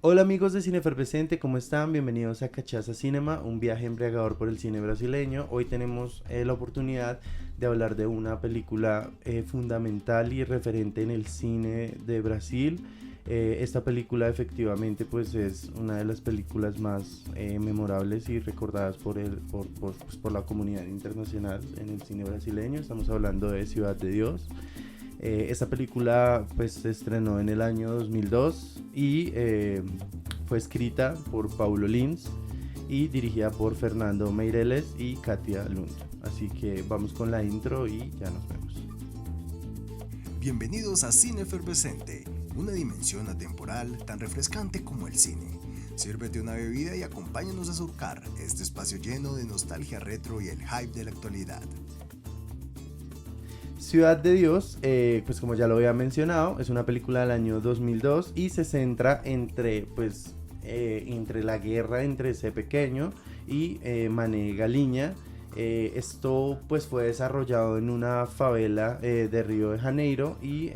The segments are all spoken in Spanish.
Hola amigos de Cine Efervescente, ¿cómo están? Bienvenidos a Cachaza Cinema, un viaje embriagador por el cine brasileño. Hoy tenemos la oportunidad de hablar de una película fundamental y referente en el cine de Brasil. Esta película efectivamente pues es una de las películas más memorables y recordadas por la comunidad internacional en el cine brasileño. Estamos hablando de Ciudad de Dios. Esta película pues se estrenó en el año 2002 y fue escrita por Paulo Lins y dirigida por Fernando Meireles y Katia Lund. Así que vamos con la intro y ya nos vemos. Bienvenidos a Cine Efervescente, una dimensión atemporal tan refrescante como el cine. Sírvete una bebida y acompáñanos a surcar este espacio lleno de nostalgia retro y el hype de la actualidad. Ciudad de Dios, pues como ya lo había mencionado, es una película del año 2002 y se centra entre la guerra entre ese pequeño y Mané Galiña. Esto pues fue desarrollado en una favela de Río de Janeiro y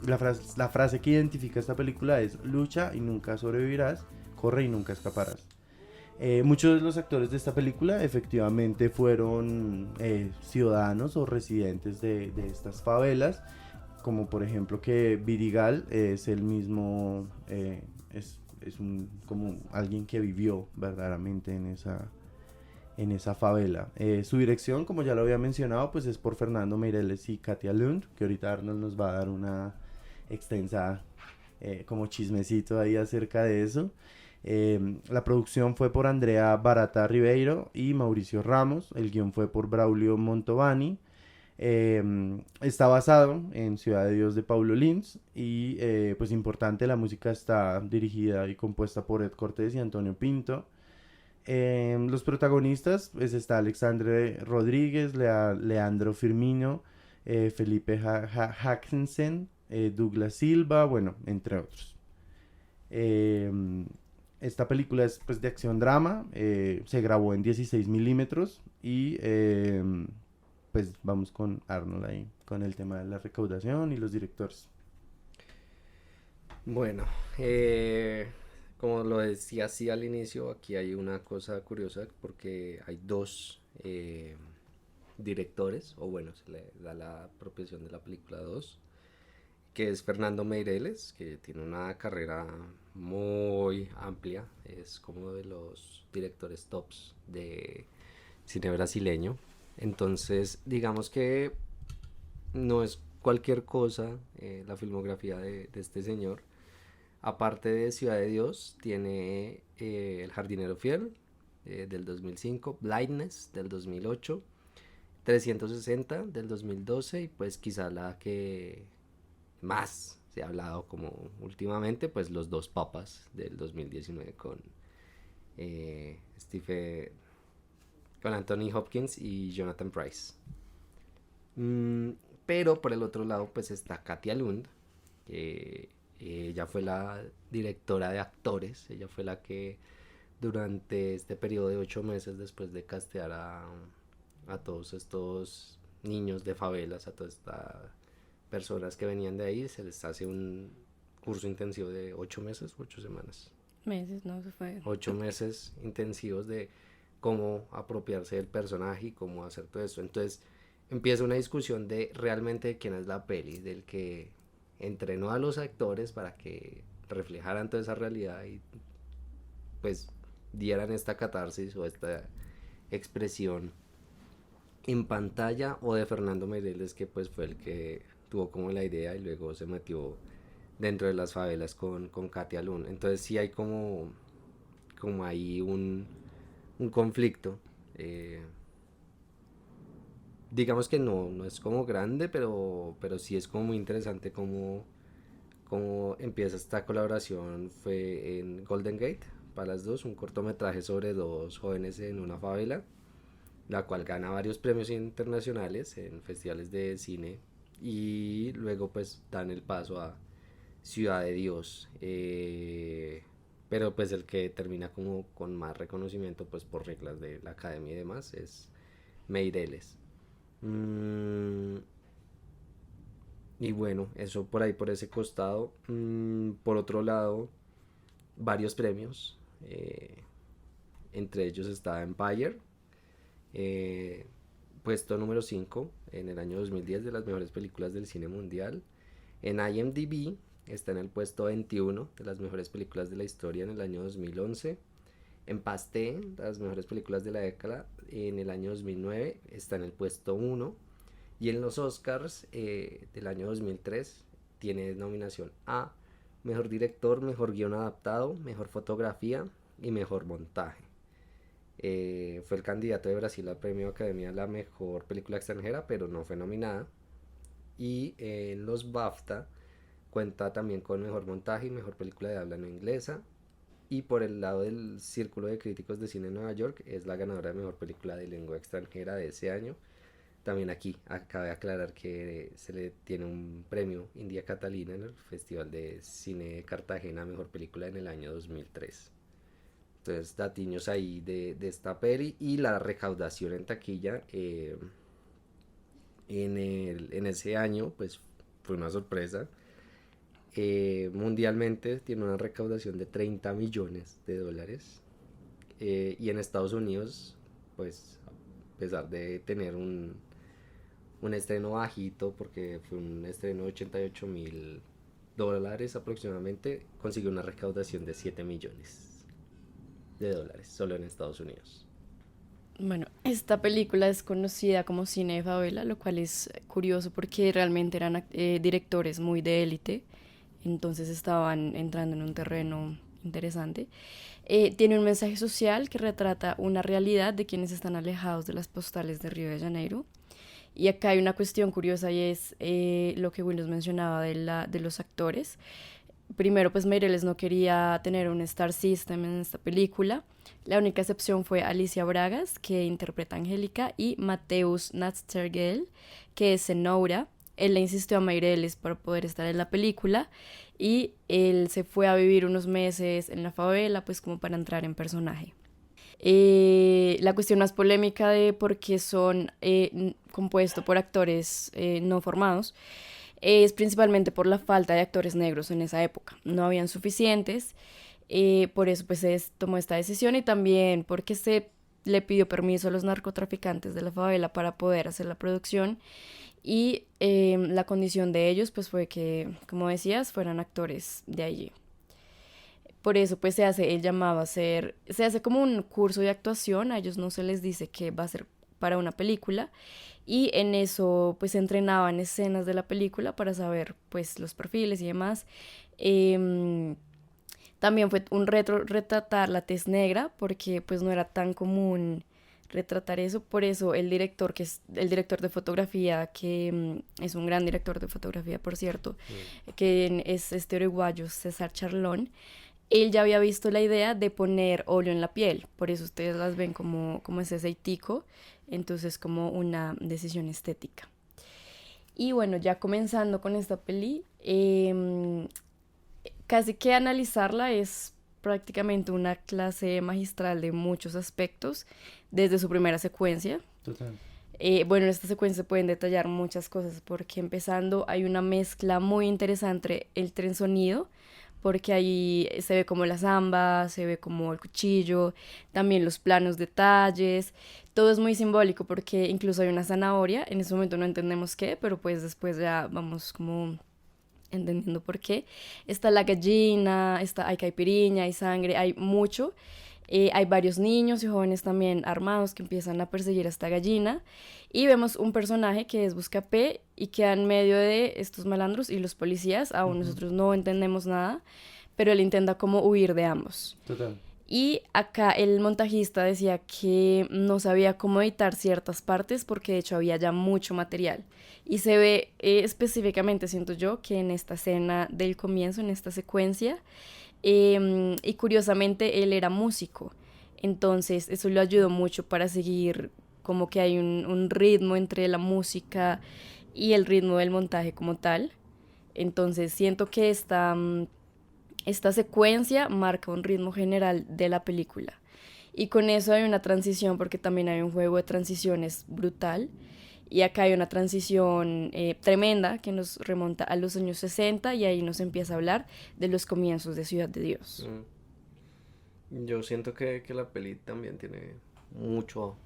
la frase que identifica esta película es lucha y nunca sobrevivirás, corre y nunca escaparás. Muchos de los actores de esta película efectivamente fueron ciudadanos o residentes de estas favelas, como por ejemplo que Vidigal es el mismo, como alguien que vivió verdaderamente en esa favela. Su dirección, como ya lo había mencionado, pues es por Fernando Meireles y Katia Lund, que ahorita Arnold nos va a dar una extensa como chismecito ahí acerca de eso. La producción fue por Andrea Barata Ribeiro y Mauricio Ramos. El guión fue por Braulio Montovani. Está basado en Ciudad de Dios de Paulo Lins y pues importante, la música está dirigida y compuesta por Ed Cortés y Antonio Pinto. Los protagonistas pues está Alexandre Rodríguez, Leandro Firmino, Felipe Hackensen, Douglas Silva, bueno, entre otros. Eh, Esta película es pues de acción drama, se grabó en 16 milímetros y pues vamos con Arnold ahí, con el tema de la recaudación y los directores. Bueno, eh, como lo decía así al inicio, aquí hay una cosa curiosa porque hay dos directores, o bueno, se le da la apropiación de la película a dos, que es Fernando Meireles, que tiene una carrera muy amplia, es como de los directores tops de cine brasileño. Entonces, digamos que no es cualquier cosa la filmografía de este señor. Aparte de Ciudad de Dios, tiene El jardinero fiel del 2005, Blindness del 2008, 360 del 2012 y pues quizá la que más se ha hablado como últimamente, pues Los dos papas del 2019 Stephen, con Anthony Hopkins y Jonathan Price. Mm, pero por el otro lado pues está Katia Lund, que ella fue la directora de actores, ella fue la que durante este periodo de 8 meses después de castear a todos estos niños de favelas, a todas estas personas que venían de ahí, se les hace un curso intensivo de 8 meses, 8 semanas. Meses, no, se fue. 8 meses intensivos de cómo apropiarse del personaje y cómo hacer todo eso. Entonces empieza una discusión de realmente de quién es la peli, del que entrenó a los actores para que reflejaran toda esa realidad y pues dieran esta catarsis o esta expresión en pantalla, o de Fernando Meireles, que pues fue el que tuvo como la idea y luego se metió dentro de las favelas con Katia Lund. Entonces sí hay como ahí un conflicto. Eh, digamos que no es como grande, pero sí es como muy interesante cómo empieza esta colaboración. Fue en Golden Gate, para las dos, un cortometraje sobre dos jóvenes en una favela, la cual gana varios premios internacionales en festivales de cine y luego pues dan el paso a Ciudad de Dios, pero pues el que termina como con más reconocimiento pues por reglas de la academia y demás es Meireles. Mm, y bueno, eso por ahí por ese costado. Por otro lado, varios premios. Entre ellos está Empire, puesto número 5 en el año 2010 de las mejores películas del cine mundial. En IMDb está en el puesto 21 de las mejores películas de la historia en el año 2011. En Pasté, las mejores películas de la década, en el año 2009 está en el puesto 1. Y en los Oscars del año 2003 tiene nominación a Mejor Director, Mejor Guión Adaptado, Mejor Fotografía y Mejor Montaje. Fue el candidato de Brasil al Premio Academia a la Mejor Película Extranjera, pero no fue nominada. Y en los BAFTA cuenta también con Mejor Montaje y Mejor Película de Habla No Inglesa. Y por el lado del Círculo de Críticos de Cine de Nueva York es la ganadora de Mejor Película de Lengua Extranjera de ese año. También aquí cabe aclarar que se le tiene un premio India Catalina en el Festival de Cine de Cartagena a Mejor Película en el año 2003. Entonces, datiños ahí de esta peli y la recaudación en taquilla en ese año, pues fue una sorpresa. Mundialmente tiene una recaudación de 30 millones de dólares. Y en Estados Unidos, pues a pesar de tener un estreno bajito, porque fue un estreno de $88,000 aproximadamente, consiguió una recaudación de 7 millones de dólares solo en Estados Unidos. Bueno, esta película es conocida como cine de favela, lo cual es curioso porque realmente eran directores muy de élite, entonces estaban entrando en un terreno interesante. Tiene un mensaje social que retrata una realidad de quienes están alejados de las postales de Río de Janeiro. Y acá hay una cuestión curiosa y es lo que Will nos mencionaba de los actores. Primero, pues Meireles no quería tener un star system en esta película. La única excepción fue Alicia Bragas, que interpreta a Angélica, y Mateusz Natzergel, que es Zenobra. Él le insistió a Meireles para poder estar en la película y él se fue a vivir unos meses en la favela, pues como para entrar en personaje. La cuestión más polémica de por qué son compuestos por actores no formados es principalmente por la falta de actores negros en esa época. No habían suficientes, por eso pues se tomó esta decisión y también porque se le pidió permiso a los narcotraficantes de la favela para poder hacer la producción y la condición de ellos pues fue que, como decías, fueran actores de allí. Por eso pues se hace como un curso de actuación, a ellos no se les dice que va a ser para una película y en eso pues se entrenaban escenas de la película para saber pues los perfiles y demás. También fue un reto retratar la tez negra porque pues no era tan común retratar eso, por eso el director, que es el director de fotografía, que es un gran director de fotografía por cierto, que es este uruguayo César Charlón, él ya había visto la idea de poner óleo en la piel, por eso ustedes las ven como ese aceitico, entonces como una decisión estética. Y bueno, ya comenzando con esta peli, casi que analizarla es prácticamente una clase magistral de muchos aspectos, desde su primera secuencia. Total. Bueno, en esta secuencia se pueden detallar muchas cosas, porque empezando hay una mezcla muy interesante entre el sonido, porque ahí se ve como la zamba, se ve como el cuchillo, también los planos detalles, todo es muy simbólico porque incluso hay una zanahoria, en ese momento no entendemos qué, pero pues después ya vamos como entendiendo por qué. Está la gallina, hay caipiriña, hay sangre, hay mucho. Hay varios niños y jóvenes también armados que empiezan a perseguir a esta gallina y vemos un personaje que es Buscapé y queda en medio de estos malandros y los policías. Aún nosotros no entendemos nada, pero él intenta como huir de ambos. Total. Y acá el montajista decía que no sabía cómo editar ciertas partes porque de hecho había ya mucho material. Y se ve específicamente, siento yo, que en esta escena del comienzo, en esta secuencia, y curiosamente él era músico. Entonces eso le ayudó mucho para seguir como que hay un ritmo entre la música y el ritmo del montaje como tal. Entonces siento que esta secuencia marca un ritmo general de la película. Y con eso hay una transición, porque también hay un juego de transiciones brutal. Y acá hay una transición tremenda que nos remonta a los años 60 y ahí nos empieza a hablar de los comienzos de Ciudad de Dios. Yo siento que la peli también tiene mucho,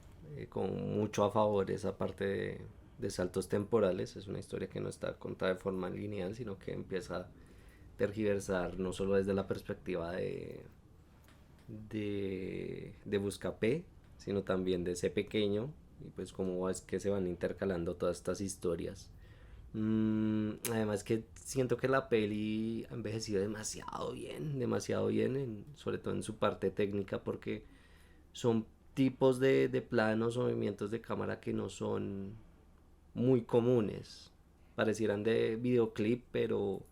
con mucho a favor esa parte de saltos temporales. Es una historia que no está contada de forma lineal, sino que empieza a tergiversar no solo desde la perspectiva de Buscapé, sino también de ese pequeño, y pues cómo es que se van intercalando todas estas historias. Además que siento que la peli ha envejecido demasiado bien, sobre todo en su parte técnica, porque son tipos de planos o movimientos de cámara que no son muy comunes. Parecieran de videoclip, pero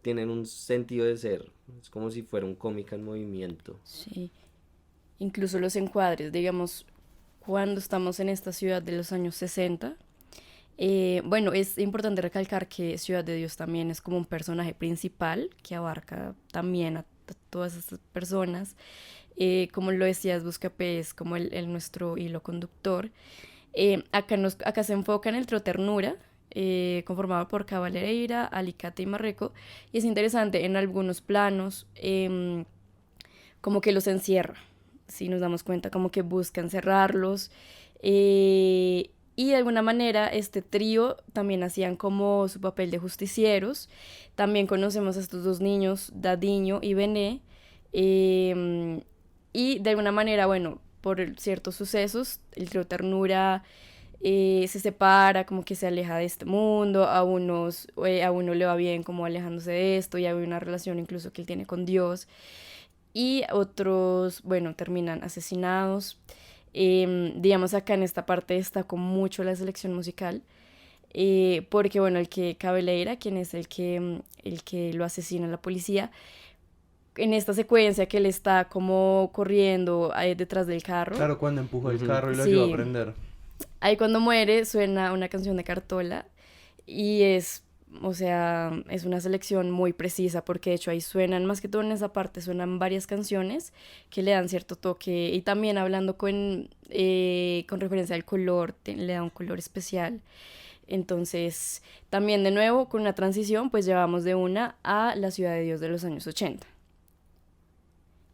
tienen un sentido de ser. Es como si fuera un cómic en movimiento. Sí, incluso los encuadres, digamos, cuando estamos en esta ciudad de los años 60. Bueno, es importante recalcar que Ciudad de Dios también es como un personaje principal que abarca también a todas estas personas. Como lo decías, Buscapé es como nuestro hilo conductor. Acá se enfoca en el trío Ternura, conformado por Caballereira, Alicate y Marreco. Y es interesante, en algunos planos, como que los encierra, si nos damos cuenta, como que busca encerrarlos. Y de alguna manera este trío también hacían como su papel de justicieros. También conocemos a estos dos niños, Dadiño y Bené. Y de alguna manera, bueno, por ciertos sucesos, el trío Ternura se separa, como que se aleja de este mundo, a uno le va bien como alejándose de esto, y hay una relación incluso que él tiene con Dios, y otros, bueno, terminan asesinados. Digamos, acá en esta parte destacó mucho la selección musical, porque bueno, el que Cabeleira, quien es el que lo asesina a la policía, en esta secuencia que él está como corriendo detrás del carro. Claro, cuando empujó el Ujú. carro y lo ayudó a Sí, prender. ahí cuando muere suena una canción de Cartola, y o sea, es una selección muy precisa, porque de hecho ahí suenan, más que todo en esa parte, suenan varias canciones que le dan cierto toque, y también hablando con referencia al color, le da un color especial. Entonces, también de nuevo, con una transición, pues llevamos de una a la Ciudad de Dios de los años 80.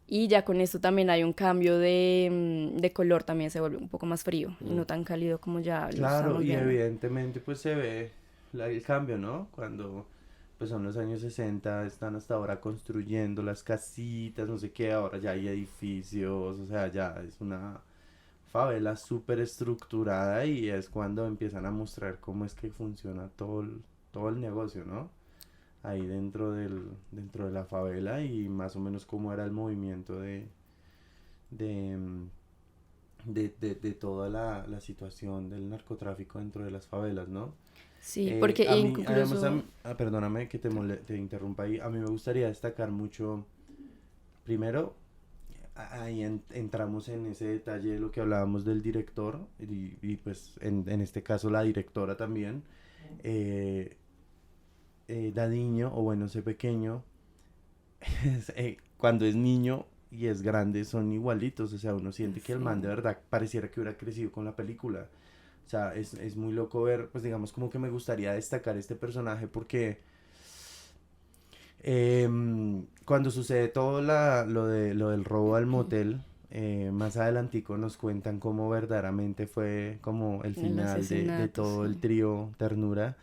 Y ya con esto también hay un cambio de color, también se vuelve un poco más frío y no tan cálido como ya lo Claro, estamos y viendo. evidentemente pues se ve el cambio, ¿no? Cuando pues son los años 60, están hasta ahora construyendo las casitas, no sé qué, ahora ya hay edificios, o sea, ya es una favela súper estructurada, y es cuando empiezan a mostrar cómo es que funciona todo el negocio, ¿no? Ahí dentro de la favela, y más o menos cómo era el movimiento de, mm, de toda la situación del narcotráfico dentro de las favelas, ¿no? Sí, porque A mí, además, incluso, perdóname que te interrumpa ahí, a mí me gustaría destacar mucho, primero, ahí entramos en ese detalle de lo que hablábamos del director, y pues en este caso la directora también, eh, Dadiño, o bueno, ese pequeño, cuando es niño y es grande son igualitos, o sea, uno siente que el man de sí, verdad pareciera que hubiera crecido con la película. O sea, es muy loco ver, pues digamos como que me gustaría destacar este personaje porque cuando sucede todo lo del robo al motel, más adelantico nos cuentan cómo verdaderamente fue como el el final de asesinato, todo el sí. trío Ternura.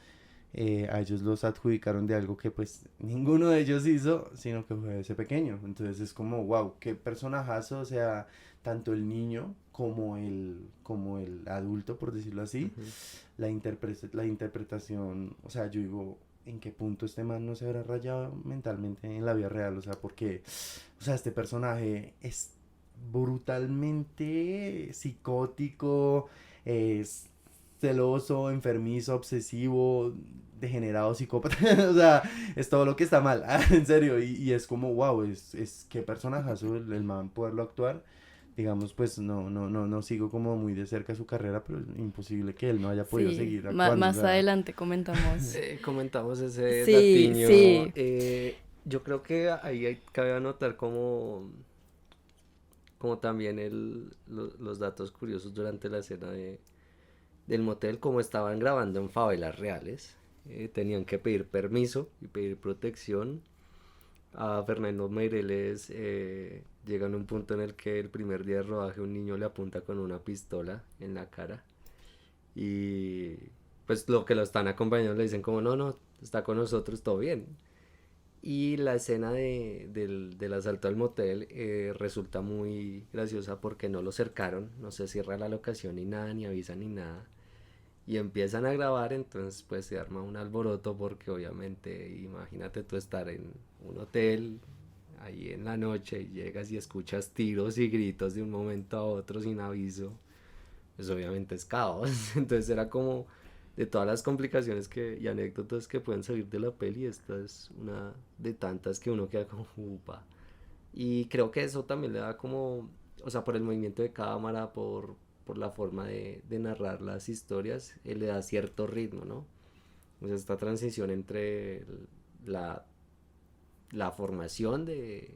A ellos los adjudicaron de algo que pues ninguno de ellos hizo, sino que fue ese pequeño. Entonces es como, wow, qué personajazo, o sea, tanto el niño como el adulto, por decirlo así, Ujú. la interpretación, o sea, yo digo, ¿en qué punto este man no se habrá rayado mentalmente en la vida real? O sea, porque, o sea, este personaje es brutalmente psicótico, es celoso, enfermizo, obsesivo, degenerado, psicópata, o sea, es todo lo que está mal, en serio, y es como, wow, es qué personajazo el man poderlo actuar. Digamos, pues no sigo como muy de cerca su carrera, pero es imposible que él no haya podido Sí, seguir actuando, o más sea, adelante comentamos. Comentamos ese Sí, datiño. sí, Yo creo que ahí cabe anotar como también los datos curiosos durante la escena del motel, como estaban grabando en favelas reales. Tenían que pedir permiso y pedir protección. a Fernando Meireles llega en un punto en el que el primer día de rodaje un niño le apunta con una pistola en la cara y pues lo que lo están acompañando le dicen como no, no, está con nosotros, todo bien. Y la escena del asalto al motel resulta muy graciosa porque no lo cercaron, no se cierra la locación ni nada, ni avisan ni nada. Y empiezan a grabar, entonces pues se arma un alboroto porque obviamente imagínate tú estar en un hotel ahí en la noche y llegas y escuchas tiros y gritos de un momento a otro sin aviso, pues obviamente es caos. Entonces era como de todas las complicaciones y anécdotas que pueden salir de la peli, esta es una de tantas que uno queda como upa. Y creo que eso también le da como, o sea, por el movimiento de cámara, por la forma de narrar las historias, le da cierto ritmo, ¿no? O sea, esta transición entre la, la formación de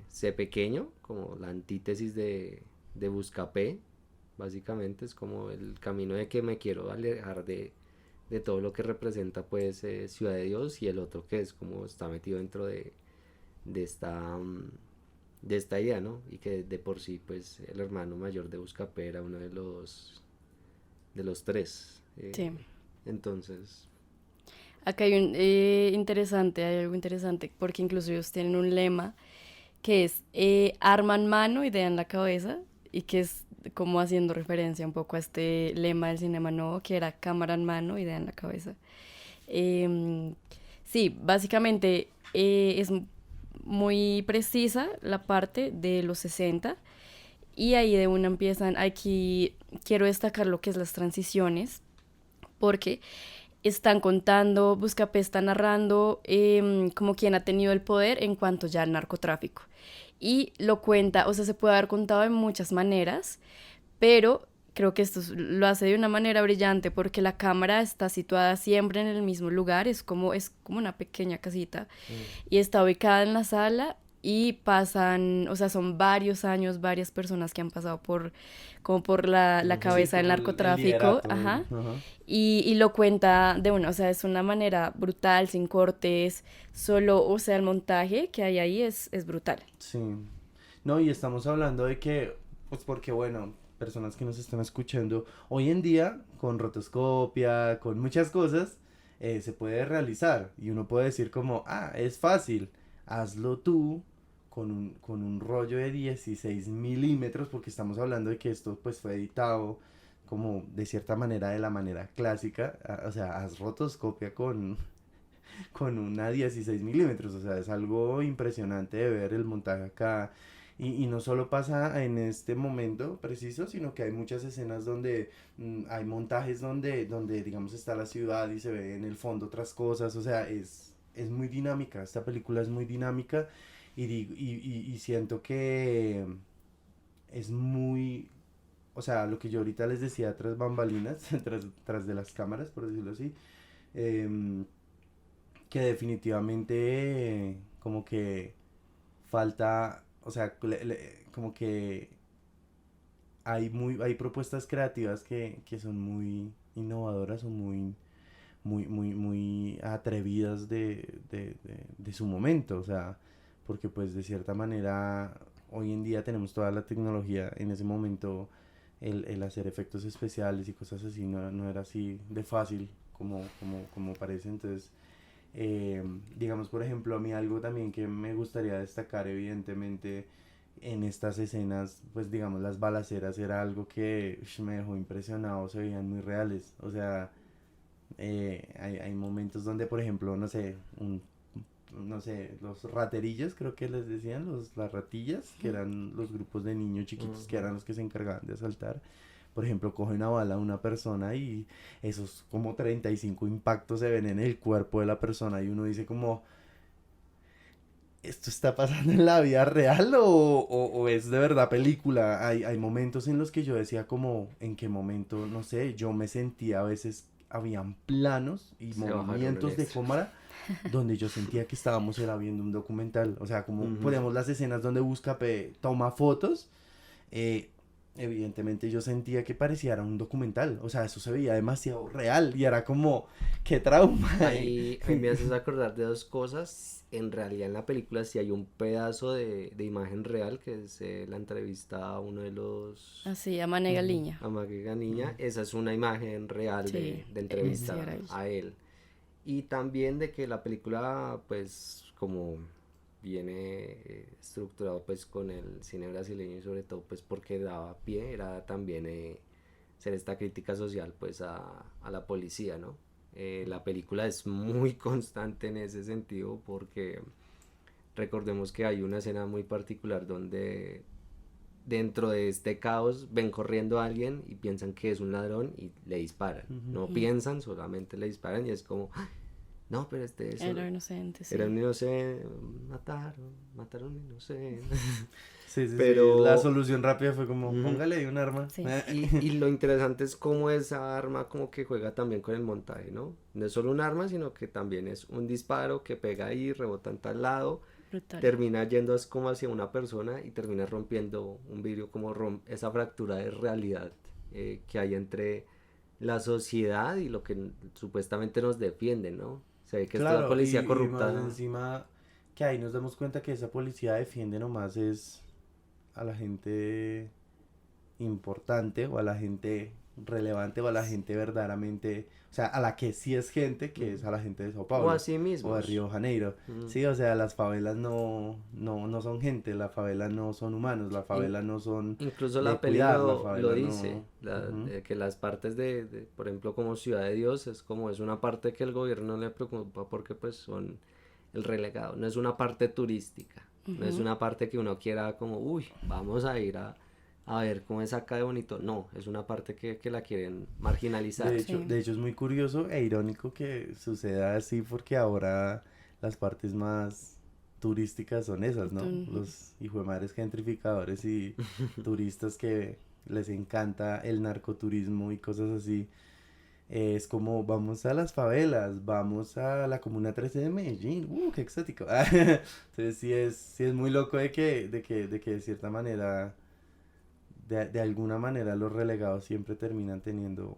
C pequeño, como la antítesis de Buscapé, básicamente es como el camino de que me quiero alejar de todo lo que representa pues Ciudad de Dios, y el otro que es como está metido dentro de esta de esta idea, ¿no? Y que de por sí pues el hermano mayor de Buscapé era uno de los tres, Sí. entonces Acá hay hay algo interesante, porque incluso ellos tienen un lema que es arman mano, idea en la cabeza, y que es como haciendo referencia un poco a este lema del cinema nuevo, que era cámara en mano, idea en la cabeza. Sí, básicamente es muy precisa la parte de los 60 y ahí de una empiezan, aquí quiero destacar lo que es las transiciones, porque están contando, Buscapé está narrando como quien ha tenido el poder en cuanto ya al narcotráfico. Y lo cuenta, o sea, se puede haber contado de muchas maneras, pero creo que lo hace de una manera brillante porque la cámara está situada siempre en el mismo lugar, es como una pequeña casita y está ubicada en la sala y pasan, o sea, son varios años, varias personas que han pasado como por la Sí, cabeza del como el narcotráfico, liderato. ajá, Ajá. y lo cuenta de una, o sea, es una manera brutal, sin cortes, solo, o sea, el montaje que hay ahí es brutal. Sí. No, y estamos hablando de que, pues porque bueno, personas que nos están escuchando, hoy en día, con rotoscopia, con muchas cosas, se puede realizar. Y uno puede decir como, ah, es fácil, hazlo tú con un rollo de 16 milímetros, porque estamos hablando de que esto pues fue editado como de cierta manera, de la manera clásica, o sea, haz rotoscopia con una 16 milímetros, o sea, es algo impresionante de ver el montaje acá. Y no solo pasa en este momento preciso, sino que hay muchas escenas donde hay montajes donde, digamos, está la ciudad y se ve en el fondo otras cosas, o sea, es muy dinámica, esta película es muy dinámica y siento que es muy, o sea, lo que yo ahorita les decía tras bambalinas, tras de las cámaras, por decirlo así, em, que definitivamente como que falta, o sea, como que hay propuestas creativas que son muy innovadoras o muy atrevidas de su momento, o sea, porque pues de cierta manera hoy en día tenemos toda la tecnología, en ese momento el hacer efectos especiales y cosas así no era así de fácil como parece, entonces digamos, por ejemplo, a mí algo también que me gustaría destacar, evidentemente, en estas escenas, pues digamos, las balaceras era algo que me dejó impresionado, se veían muy reales. O sea, hay momentos donde, por ejemplo, no sé, no sé, los raterillos, creo que les decían, las ratillas, que eran los grupos de niños chiquitos que eran los que se encargaban de asaltar. Por ejemplo, coge una bala a una persona y esos como 35 impactos se ven en el cuerpo de la persona y uno dice como, ¿esto está pasando en la vida real o es de verdad película? Hay momentos en los que yo decía como, ¿en qué momento? No sé, yo me sentía a veces, habían planos y se bajaron el movimientos de extra. cámara donde yo sentía que estábamos era viendo un documental. O sea, como Ujú. podíamos las escenas donde Buscapé toma fotos, eh, evidentemente yo sentía que parecía un documental, o sea, eso se veía demasiado real y era como, qué trauma. Ahí me haces acordar de dos cosas. En realidad en la película sí hay un pedazo de imagen real que es la entrevista a uno de los Así, a Manega Liña. a Maguega Niña. Esa es una imagen real Sí, de sí entrevista era él. a él. Y también de que la película pues como viene estructurado pues con el cine brasileño y sobre todo pues porque daba pie era también hacer esta crítica social pues a la policía, ¿no? La película es muy constante en ese sentido porque recordemos que hay una escena muy particular donde dentro de este caos ven corriendo a alguien y piensan que es un ladrón y le disparan. No piensan, solamente le disparan y es como, "Ah, no, pero este es Era inocente, sí. era un inocente, mataron un inocente". Sí, sí, Pero- sí, la solución rápida fue como, Ujú. póngale ahí un arma. Sí. Y lo interesante es cómo esa arma como que juega también con el montaje, ¿no? No es solo un arma, sino que también es un disparo que pega ahí, rebota en tal lado, Brutal. termina yendo como hacia una persona y termina rompiendo un vidrio, como esa fractura de realidad que hay entre la sociedad y lo que supuestamente nos defiende, ¿no? Se ve que es toda Claro, policía y corrupta. más encima que ahí nos damos cuenta que esa policía defiende nomás es a la gente importante o a la gente relevante o a la gente verdaderamente, o sea, a la que sí es gente, que es a la gente de Sao O Paulo así o de mismos. Río de Janeiro. Mm. Sí, o sea, las favelas no son gente, las favelas no son humanos, las favelas no son Incluso de la peli cuidar, la lo favela no... dice, Ujú. que las partes por ejemplo, como Ciudad de Dios, es como es una parte que el gobierno no le preocupa porque pues son el relegado, no es una parte turística, no es una parte que uno quiera como, uy, vamos a ir a ver cómo es acá de bonito, no, es una parte que la quieren marginalizar. Sí. De hecho es muy curioso e irónico que suceda así porque ahora las partes más turísticas son esas, ¿no? Ujú. Los hijuemadres gentrificadores y turistas que les encanta el narcoturismo y cosas así. Es como vamos a las favelas, vamos a la Comuna 13 de Medellín, qué exótico. Entonces sí es muy loco de que de cierta manera de alguna manera los relegados siempre terminan teniendo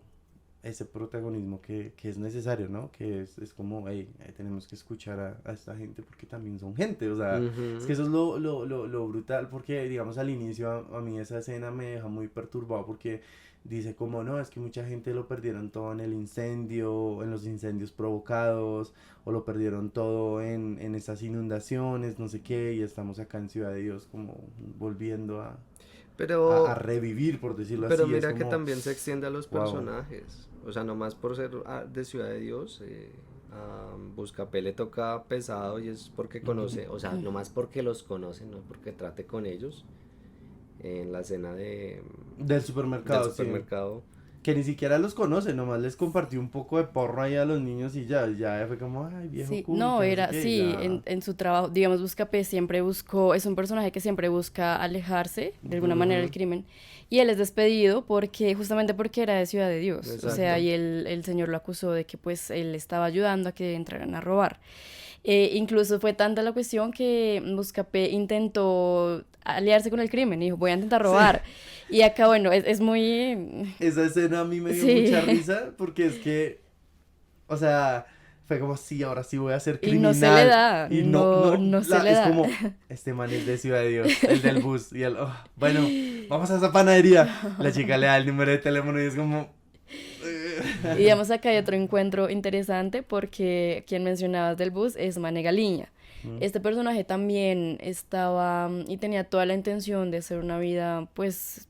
ese protagonismo que es necesario, ¿no? Que es como, hey, tenemos que escuchar a esta gente porque también son gente, o sea, es que Ujú. eso es lo brutal, porque digamos al inicio a mí esa escena me deja muy perturbado porque dice como, no, es que mucha gente lo perdieron todo en el incendio, en los incendios provocados, o lo perdieron todo en esas inundaciones, no sé qué, y estamos acá en Ciudad de Dios como volviendo a Pero revivir, por decirlo Pero así, es mira que como, también se extiende a los wow. personajes. O sea, nomás por ser de Ciudad de Dios, a Buscapé le toca pesado y es porque conoce, o sea, nomás porque los conoce, no porque trate con ellos. En la escena Del del supermercado, sí. supermercado. Que ni siquiera los conoce, nomás les compartió un poco de porro ahí a los niños y ya fue como, ay, viejo Sí, cool, no, que no sé era, qué, sí, ya. en su trabajo, digamos, Buscapé siempre buscó, es un personaje que siempre busca alejarse de alguna manera del Ujú. crimen, y él es despedido justamente porque era de Ciudad de Dios, o sea, Exacto. y el señor lo acusó de que pues él estaba ayudando a que entraran a robar. Incluso fue tanta la cuestión que Buscapé intentó aliarse con el crimen y dijo, voy a intentar Sí. robar. Y acá, bueno, es muy... Esa escena a mí me dio Sí. mucha risa porque es que, o sea, fue como, sí, ahora sí voy a ser Y criminal. no se le da, Y no se le es da. como, este man es de Ciudad de Dios, el del bus. Y él, bueno, vamos a esa panadería. La chica le da el número de teléfono y es como... Y digamos acá hay otro encuentro interesante porque quien mencionabas del bus es Manega Liña. Este personaje también estaba y tenía toda la intención de hacer una vida pues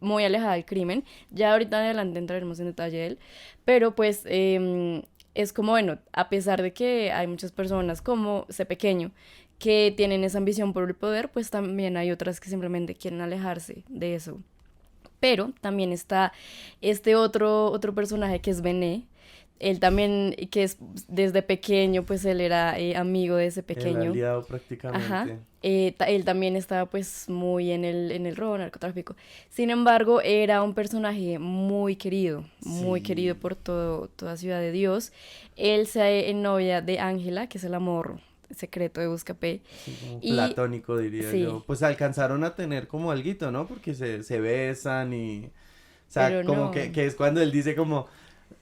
muy alejada del crimen. Ya ahorita en adelante entraremos en detalle de él. Pero pues es como, bueno, a pesar de que hay muchas personas como ese pequeño que tienen esa ambición por el poder, pues también hay otras que simplemente quieren alejarse de eso. Pero también está este otro personaje que es Bené. Él también, que es desde pequeño, pues él era amigo de ese El pequeño. aliado Ajá. prácticamente. Él también estaba pues muy en el robo, narcotráfico. Sin embargo, era un personaje muy Sí. querido por toda Ciudad de Dios. Él se novia de Ángela, que es el amor secreto de Buscapé. Sí, como Y platónico diría sí, yo. Pues alcanzaron a tener como alguito, ¿no? Porque se besan y... O sea, pero como no. que es cuando él dice como...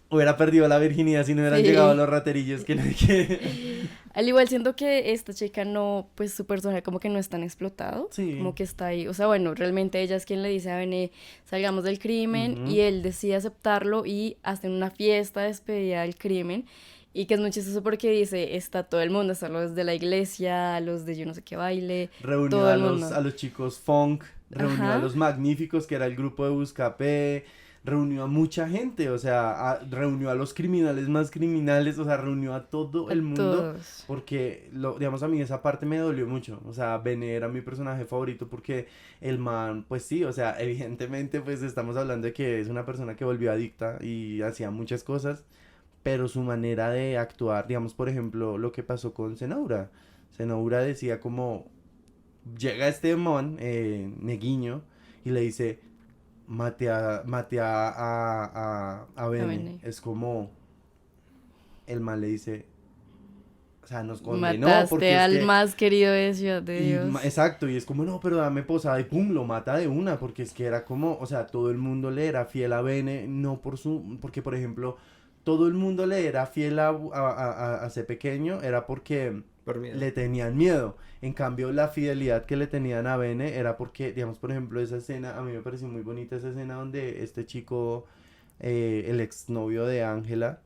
Hubiera perdido la virginidad si no hubieran llegado Sí. los raterillos que... que... Al igual siento que esta chica no, pues su personaje como que no es tan explotado, Sí. como que está ahí, o sea, bueno, realmente ella es quien le dice a Bené, salgamos del crimen, y Ujú. él decide aceptarlo y hacen una fiesta de despedida del crimen, y que es muy chistoso porque dice, está todo el mundo, están los de la iglesia, los de yo no sé qué baile, Reunió todo el mundo. a los chicos funk, reunió a Ajá, los magníficos, que era el grupo de Buscapé, reunió a mucha gente, o sea, reunió a los criminales más criminales, o sea, reunió a todo a el mundo, todos. porque, digamos, a mí esa parte me dolió mucho, o sea, Bene era mi personaje favorito porque el man, pues sí, o sea, evidentemente, pues estamos hablando de que es una persona que volvió adicta y hacía muchas cosas, pero su manera de actuar, digamos, por ejemplo, lo que pasó con Zenobra. Zenobra decía como, llega este mon, Neguiño, y le dice, mate a A Bene. Bené. Es como, el man le dice, o sea, nos condenó, Mataste porque es al que, más querido de Ciudad de Dios. exacto, y es como, no, pero dame posada, y pum, lo mata de una, porque es que era como, o sea, todo el mundo le era fiel a Bene, no por su, porque por ejemplo, todo el mundo le era fiel a ese pequeño, era porque Por miedo. le tenían miedo. En cambio, la fidelidad que le tenían a Bene era porque, digamos, por ejemplo, esa escena, a mí me pareció muy bonita esa escena donde este chico, el exnovio de Ángela,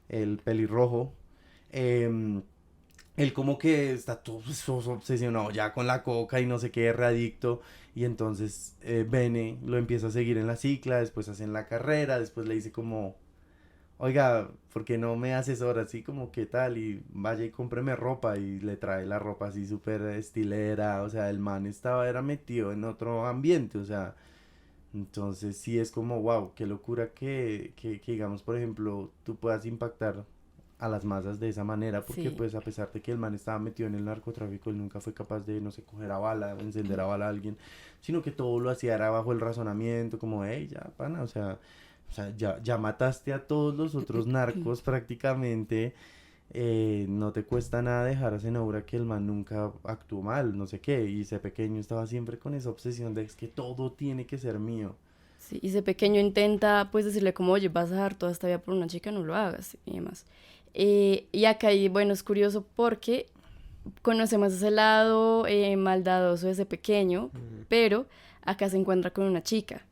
el pelirrojo, em, él como que está todo pues, obsesionado ya con la coca y no sé qué, readicto. Y entonces Bene lo empieza a seguir en la cicla, después hacen la carrera, después le dice como, oiga, ¿por qué no me asesora así como qué tal? Y vaya y cómpreme ropa y le trae la ropa así súper estilera, o sea, el man era metido en otro ambiente, o sea, entonces sí es como, wow, qué locura que digamos, por ejemplo, tú puedas impactar a las masas de esa manera, porque Sí. pues a pesar de que el man estaba metido en el narcotráfico, él nunca fue capaz de, no sé, coger a bala, o encender a bala a alguien, sino que todo lo hacía era bajo el razonamiento, como, hey, ya, pana, o sea ya mataste a todos los otros narcos prácticamente, no te cuesta nada dejar a Zenobra que el man nunca actuó mal, no sé qué, y ese pequeño estaba siempre con esa obsesión de es que todo tiene que ser mío. Sí, y ese pequeño intenta pues decirle como, oye, vas a dar toda esta vida por una chica, no lo hagas y demás. Y acá, y bueno, es curioso porque conocemos ese lado maldadoso de ese pequeño, Mm. pero acá se encuentra con una chica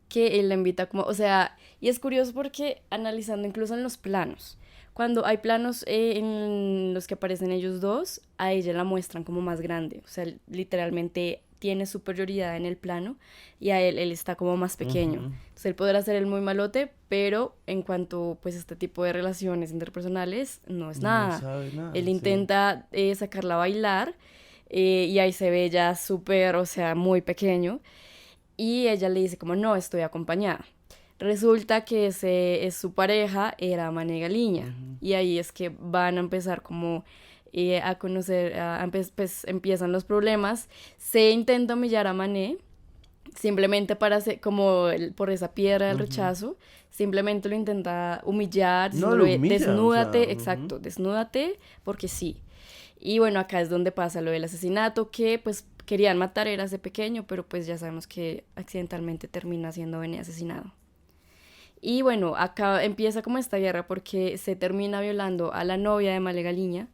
que él la invita como, o sea, y es curioso porque analizando incluso en los planos, cuando hay planos en los que aparecen ellos dos, a ella la muestran como más grande, o sea, literalmente tiene superioridad en el plano y a él está como más pequeño. Ujú. Entonces él podrá ser el muy malote, pero en cuanto pues a este tipo de relaciones interpersonales no es No nada. sabe nada, Él sí. intenta sacarla a bailar y ahí se ve ya súper, o sea, muy pequeño. Y ella le dice como, no, estoy acompañada. Resulta que ese es su pareja, era Mané Galiña. Ujú. Y ahí es que van a empezar como a conocer, pues empiezan los problemas. Se intenta humillar a Mané, simplemente para hacer, como por esa piedra del Ujú. rechazo, simplemente lo intenta humillar, No, lo diciéndole, humilla, o sea, desnúdate, ujú. exacto, desnúdate, porque sí. Y bueno, acá es donde pasa lo del asesinato, que pues querían matar, era ese pequeño, pero pues ya sabemos que accidentalmente termina siendo Benny asesinado. Y bueno, acá empieza como esta guerra porque se termina violando a la novia de Malegaliña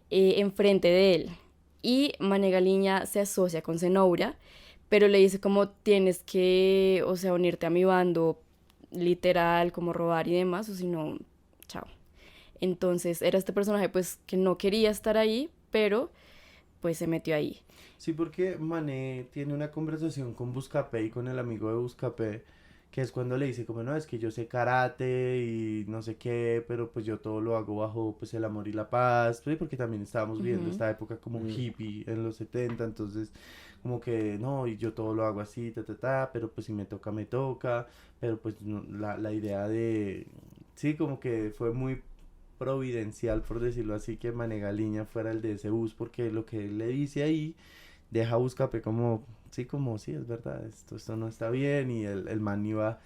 enfrente de él. Y Manegaliña se asocia con Zenobra, pero le dice como tienes que, o sea, unirte a mi bando, literal, como robar y demás, o si no, chao. Entonces era este personaje pues que no quería estar ahí, pero pues se metió ahí. Sí, porque Mané tiene una conversación con Buscapé y con el amigo de Buscapé, que es cuando le dice como, no, es que yo sé karate y no sé qué, pero pues yo todo lo hago bajo pues el amor y la paz, pues, porque también estábamos viviendo Ujú. esta época como Mm. hippie en los 70, entonces como que no, y yo todo lo hago así, pero pues si me toca, me toca, pero pues la idea de, sí, como que fue muy providencial, por decirlo así, que Manegaliña fuera el de ese bus, porque lo que él le dice ahí deja a Buscape como, sí, es verdad, esto no está bien, y el man iba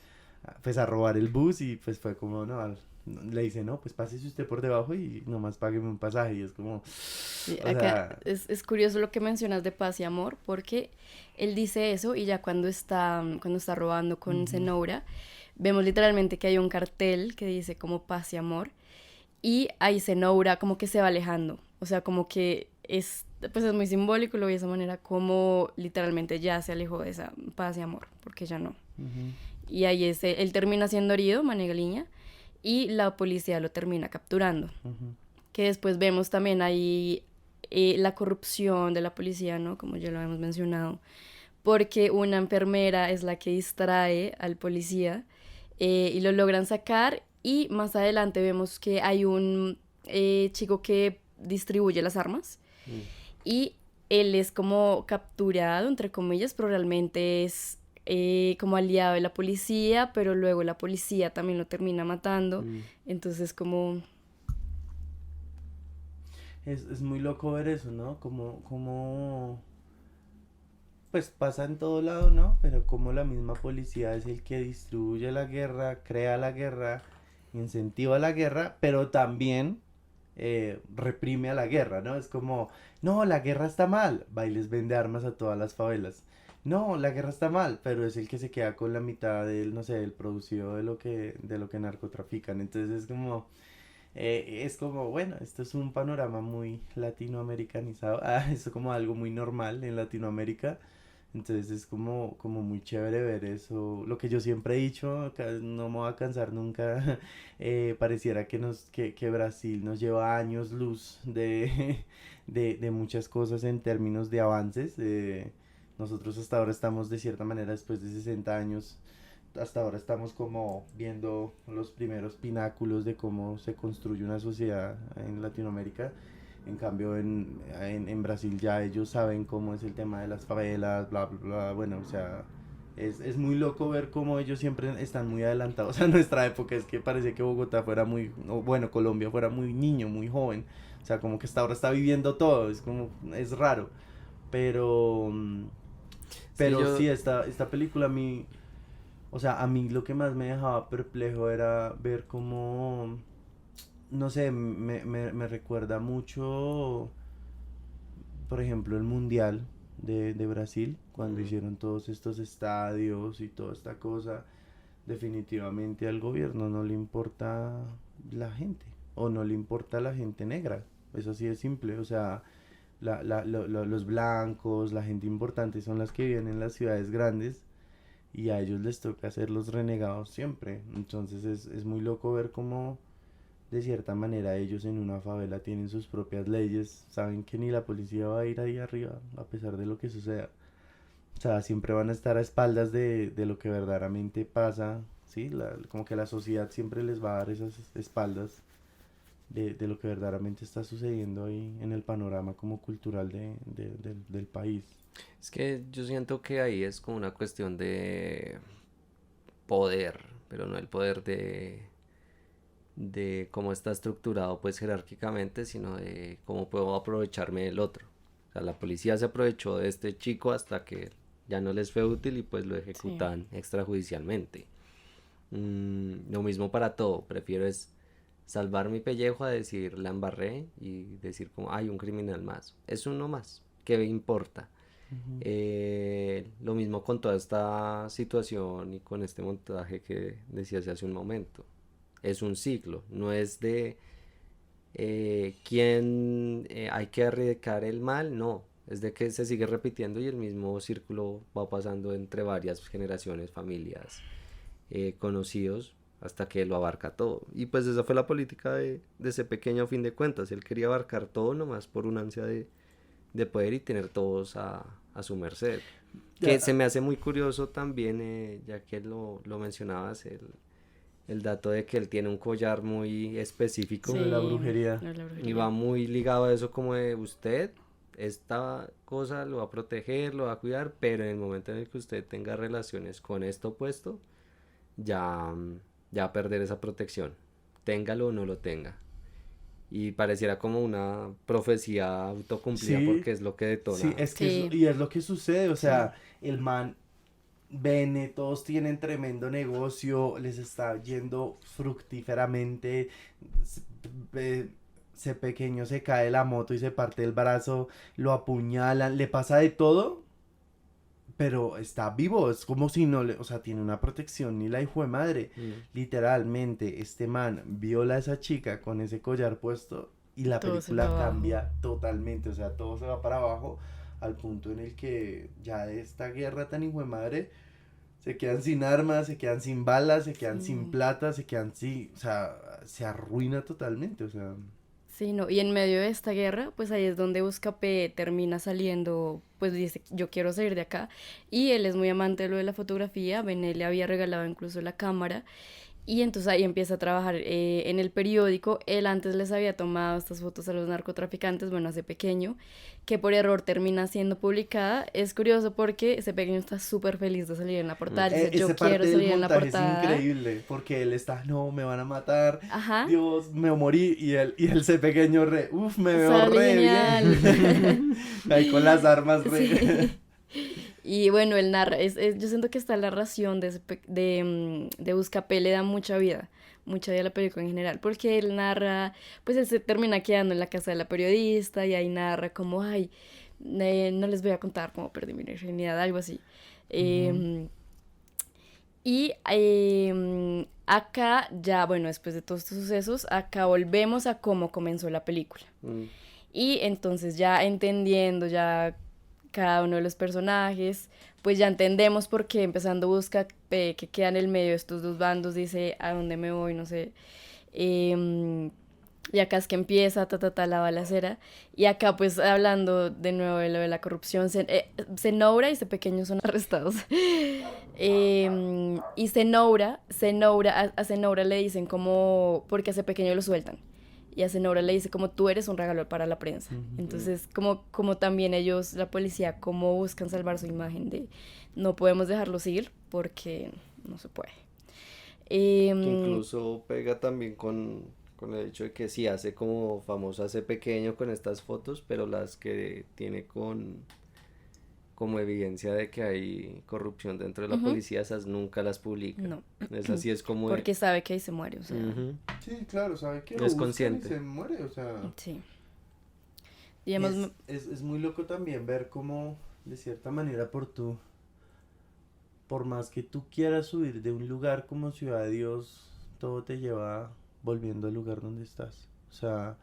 pues a robar el bus y pues fue como, no, le dice, no, pues pásese usted por debajo y nomás págueme un pasaje. Y es como, Sí, o acá sea, es curioso lo que mencionas de paz y amor, porque él dice eso y ya cuando está robando con ujú, Zenobra, vemos literalmente que hay un cartel que dice como paz y amor, y ahí Zenobra como que se va alejando, o sea, como que pues es muy simbólico, lo vi de esa manera, como literalmente ya se alejó de esa paz y amor, porque ya no. ujú, Y ahí él termina siendo herido, Manegaliña, y la policía lo termina capturando. ujú, Que después vemos también ahí la corrupción de la policía, ¿no? Como ya lo hemos mencionado, porque una enfermera es la que distrae al policía y lo logran sacar y más adelante vemos que hay un chico que distribuye las armas Mm. y él es como capturado, entre comillas, pero realmente es como aliado de la policía, pero luego la policía también lo termina matando, mm. entonces como... Es muy loco ver eso, ¿no? Pues pasa en todo lado, ¿no? Pero como la misma policía es el que distribuye la guerra, crea la guerra, incentiva la guerra, pero también reprime a la guerra, ¿no? Es como, no, la guerra está mal, va y les vende armas a todas las favelas. No, la guerra está mal, pero es el que se queda con la mitad del, no sé, del producido de lo que narcotrafican. Entonces es como, bueno, esto es un panorama muy latinoamericanizado, es como algo muy normal en Latinoamérica, entonces es como muy chévere ver eso, lo que yo siempre he dicho, no me voy a cansar nunca, pareciera que Brasil nos lleva años luz de muchas cosas en términos de avances, nosotros hasta ahora estamos de cierta manera después de 60 años hasta ahora estamos como viendo los primeros pináculos de cómo se construye una sociedad en Latinoamérica. En cambio, en Brasil ya ellos saben cómo es el tema de las favelas, bla, bla, bla. Bueno, o sea, es muy loco ver cómo ellos siempre están muy adelantados a nuestra época. Es que parece que Bogotá fuera muy, o bueno, Colombia fuera muy niño, muy joven. O sea, como que hasta ahora está viviendo todo. Es como, es raro. Pero, Es que pero yo, sí, esta película a mí, o sea, a mí lo que más me dejaba perplejo era ver cómo, no sé, me recuerda mucho, por ejemplo, el Mundial de Brasil, cuando mm, hicieron todos estos estadios y toda esta cosa. Definitivamente al gobierno no le importa la gente, o no le importa la gente negra. Es así de simple, o sea, los blancos, la gente importante son las que viven en las ciudades grandes y a ellos les toca ser los renegados siempre. Entonces es muy loco ver cómo de cierta manera ellos en una favela tienen sus propias leyes, saben que ni la policía va a ir ahí arriba a pesar de lo que suceda. O sea, siempre van a estar a espaldas de lo que verdaderamente pasa, ¿sí? Como que la sociedad siempre les va a dar esas espaldas de lo que verdaderamente está sucediendo ahí en el panorama como cultural del país. es que yo siento que ahí es como una cuestión de poder, pero no el poder de cómo está estructurado pues jerárquicamente, sino de cómo puedo aprovecharme del otro. O sea, la policía se aprovechó de este chico hasta que ya no les fue útil y pues lo Sí. ejecutan extrajudicialmente. Lo mismo para todo, prefiero es salvar mi pellejo a decir la embarré y decir como hay un criminal más, es uno más, ¿qué me importa? Ujú. Lo mismo con toda esta situación y con este montaje que decías hace un momento. Es un ciclo, no es de quién hay que erradicar el mal, no. Es de que se sigue repitiendo y el mismo círculo va pasando entre varias generaciones, familias, conocidos, hasta que lo abarca todo. Y pues esa fue la política de ese pequeño a fin de cuentas. Él quería abarcar todo nomás por una ansia de poder y tener todos a su merced. Que se Ya, me hace muy curioso también, ya que lo mencionabas, el dato de que él tiene un collar muy lo específico de la Sí, brujería. no, la y va brujería. muy ligado a eso como de usted, esta cosa lo va a proteger, lo va a cuidar, pero en el momento en el que usted tenga relaciones con esto opuesto, ya, ya va a perder esa protección, téngalo o no lo tenga. Y pareciera como una profecía autocumplida Sí, porque es lo que sí, detona. es que Sí, y es lo que sucede, o sí. sea, el man Bene, todos tienen tremendo negocio, les está yendo fructíferamente. s- eh, Ese pequeño se cae de la moto y se parte el brazo, lo apuñalan, le pasa de todo, pero está vivo, es como si no le, o sea, tiene una protección ni la hijo de madre. Mm. Literalmente, este man viola a esa chica con ese collar puesto y la Todo se va película abajo. cambia totalmente, o sea, todo se va para abajo al punto en el que ya de esta guerra tan hijo de madre se quedan sin armas, se quedan sin balas, se quedan sin Sí. plata, se quedan sin, o sea, se arruina totalmente, o sea, Sí, no, y en medio de esta guerra, pues ahí es donde Buscapé termina saliendo, pues dice, yo quiero salir de acá, y él es muy amante de lo de la fotografía, Bené le había regalado incluso la cámara, y entonces ahí empieza a trabajar en el periódico. Él antes les había tomado estas fotos a los narcotraficantes, bueno, hace pequeño, que por error termina siendo publicada. Es curioso porque ese pequeño está súper feliz de salir en la portada, dice, esa yo quiero parte del salir en la montaje es portada. increíble, porque él está, no, me van a matar, Ajá, Dios, me morí, y él se pequeño re, uf, me veo sale re genial. bien, ahí con las armas re, Sí. Y bueno, él narra, yo siento que esta narración de Buscapé le da mucha vida a la película en general, porque él narra, pues él se termina quedando en la casa de la periodista y ahí narra como, ay, no les voy a contar cómo perdí mi virginidad, algo así. Ujú, Em, y acá ya, bueno, después de todos estos sucesos, acá volvemos a cómo comenzó la película. Mm. Y entonces ya entendiendo ya cada uno de los personajes, pues ya entendemos por qué empezando busca que queda en el medio de estos dos bandos, dice a dónde me voy, no sé. Y acá es que empieza la balacera. Y acá pues hablando de nuevo de lo de la corrupción, Zenobra y ese pequeño son arrestados. Y a Zenobra le dicen como, porque a ese pequeño lo sueltan. Y a Zenobra le dice como tú eres un regalo para la prensa. ujú. Entonces como también ellos, la policía, como buscan salvar su imagen de no podemos dejarlos ir porque no se puede. Que Em, incluso pega también con el hecho de que sí hace como famoso hace pequeño con estas fotos, pero las que tiene con como evidencia de que hay corrupción dentro de la Ujú. policía, esas nunca las publica. No, Es así, es como de, porque sabe que ahí se muere, o sea, ujú, Sí, claro, ¿sabe qué? Lo es buscan y consciente. se muere, o sea, sí. Y y además, es muy loco también ver cómo, de cierta manera, por más que tú quieras subir de un lugar como Ciudad de Dios, todo te lleva volviendo al lugar donde estás. O sea,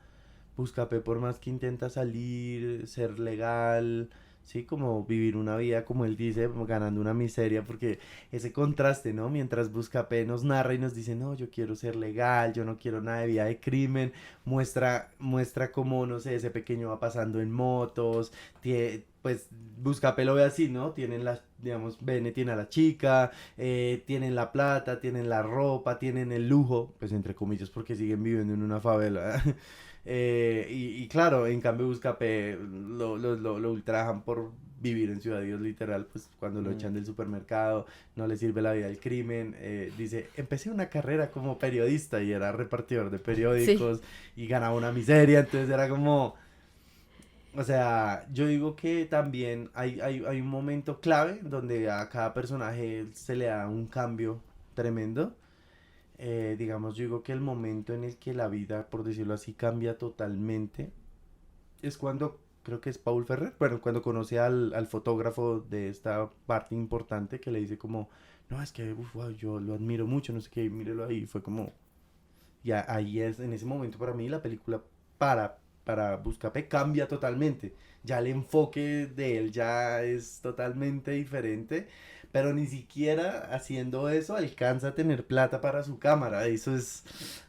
Buscapé por más que intenta salir, ser legal, sí, como vivir una vida como él dice, como ganando una miseria, porque ese contraste, ¿no? Mientras Buscapé nos narra y nos dice, no, yo quiero ser legal, yo no quiero nada de vida de crimen, muestra cómo, no sé, ese pequeño va pasando en motos, pues Buscapé lo ve así, ¿no? Tienen las, digamos, Bene tiene a la chica, tienen la plata, tienen la ropa, tienen el lujo, pues entre comillas, porque siguen viviendo en una favela. Y claro, en cambio Buscapé lo ultrajan por vivir en Ciudad de Dios literal, pues cuando lo Mm. echan del supermercado, no le sirve la vida del crimen, dice, empecé una carrera como periodista y era repartidor de sí, periódicos y ganaba una miseria, entonces era como, o sea, yo digo que también hay un momento clave donde a cada personaje se le da un cambio tremendo. Digamos, yo digo que el momento en el que la vida, por decirlo así, cambia totalmente es cuando, creo que es Paul Ferrer, bueno, cuando conoce al fotógrafo de esta parte importante que le dice como, no, es que uf, wow, yo lo admiro mucho, no sé qué, mírelo ahí, fue como, ya ahí es, en ese momento para mí la película para Buscapé cambia totalmente, ya el enfoque de él ya es totalmente diferente, pero ni siquiera haciendo eso alcanza a tener plata para su cámara, eso es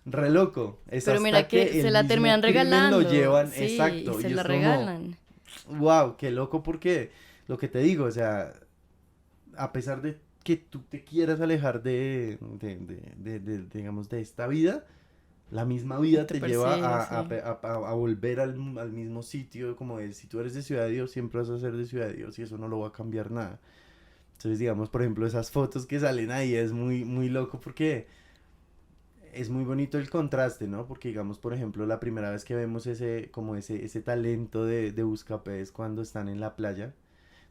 re loco, es pero mira hasta que que se el la mismo terminan crimen lo regalando, llevan, sí, y exacto, se y la es como, regalan. wow, qué loco porque lo que te digo, o sea, a pesar de que tú te quieras alejar digamos, de esta vida, la misma vida Te te lleva persigue, sí. a volver al mismo sitio, como de si tú eres de Ciudad de Dios, siempre vas a ser de Ciudad de Dios y eso no lo va a cambiar nada. Entonces, digamos, por ejemplo, esas fotos que salen ahí es muy, muy loco porque es muy bonito el contraste, ¿no? Porque, digamos, por ejemplo, la primera vez que vemos ese talento de Buscapé es cuando están en la playa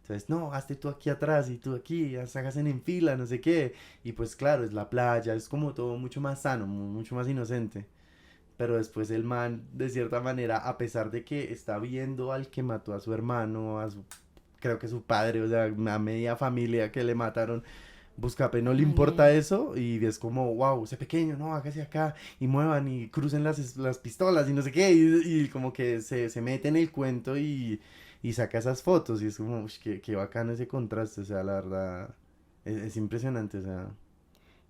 Entonces, no, hazte tú aquí atrás y tú aquí, háganse en fila, no sé qué. Y pues claro, es la playa, es como todo mucho más sano, mucho más inocente. Pero después el man, de cierta manera, a pesar de que está viendo al que mató a su hermano, creo que su padre, o sea, a media familia que le mataron, Buscape no le importa Imagínate. eso y es como, wow, ese pequeño, no, hágase acá y muevan y crucen las pistolas y no sé qué, y como que se mete en el cuento y saca esas fotos y es como, uff, qué bacano ese contraste, o sea, la verdad, es impresionante, o sea.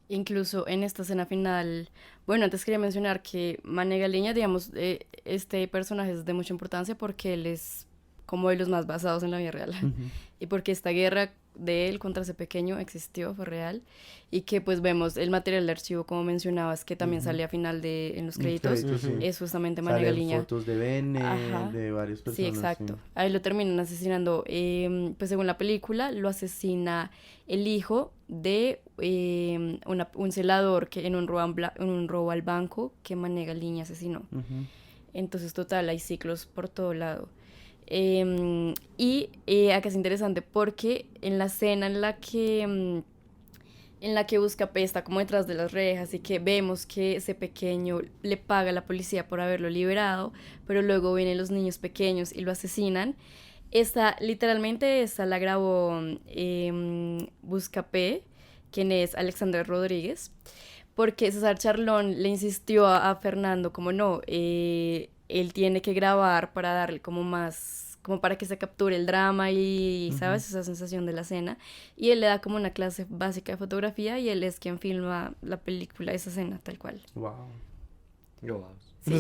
Incluso en esta escena final, bueno, antes quería mencionar que Manega Liña, digamos, este personaje es de mucha importancia porque él es como de los más basados en la vida real Ujú. y porque esta guerra de él contra ese pequeño existió, fue real y que pues vemos el material de archivo como mencionabas que también Ujú. sale a final de en los Los créditos, créditos, sí. Ujú. es justamente Manega Salen Liña. fotos de Bene, Ajá, de varias sí, personas, sí. exacto. A él lo terminan asesinando. Pues según la película, lo asesina el hijo de un celador que en un robo al banco que Manega Liña asesinó. Ujú. Entonces, total, hay ciclos por todo lado. Acá es interesante porque en la escena en la que Buscapé está como detrás de las rejas y que vemos que ese pequeño le paga a la policía por haberlo liberado, pero luego vienen los niños pequeños y lo asesinan. Esta la grabó Buscapé, quien es Alexandra Rodríguez, porque César Charlón le insistió a Fernando como no, él tiene que grabar para darle como más, como para que se capture el drama y, Ujú. ¿sabes? Esa sensación de la escena. Y él le da como una clase básica de fotografía y él es quien filma la película, esa escena, tal cual. Wow. Wow. Sí,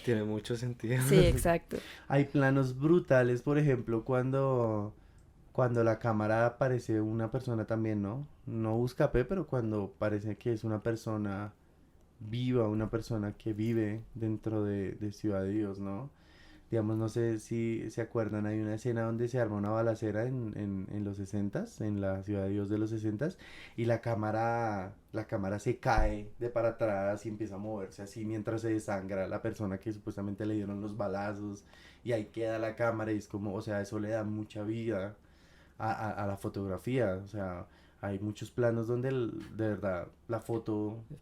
Tiene mucho sentido. sí, exacto. Hay planos brutales, por ejemplo, cuando la cámara aparece una persona también, ¿no? No busca P, pero cuando parece que es una persona viva, una persona que vive dentro de Ciudad de Dios, ¿no? Digamos, no sé si se acuerdan, hay una escena donde se arma una balacera en los sesentas, en la Ciudad de Dios de los sesentas, y la cámara se cae de para atrás y empieza a moverse así mientras se desangra la persona que supuestamente le dieron los balazos, y ahí queda la cámara y es como, o sea, eso le da mucha vida a la fotografía, o sea, hay muchos planos donde de verdad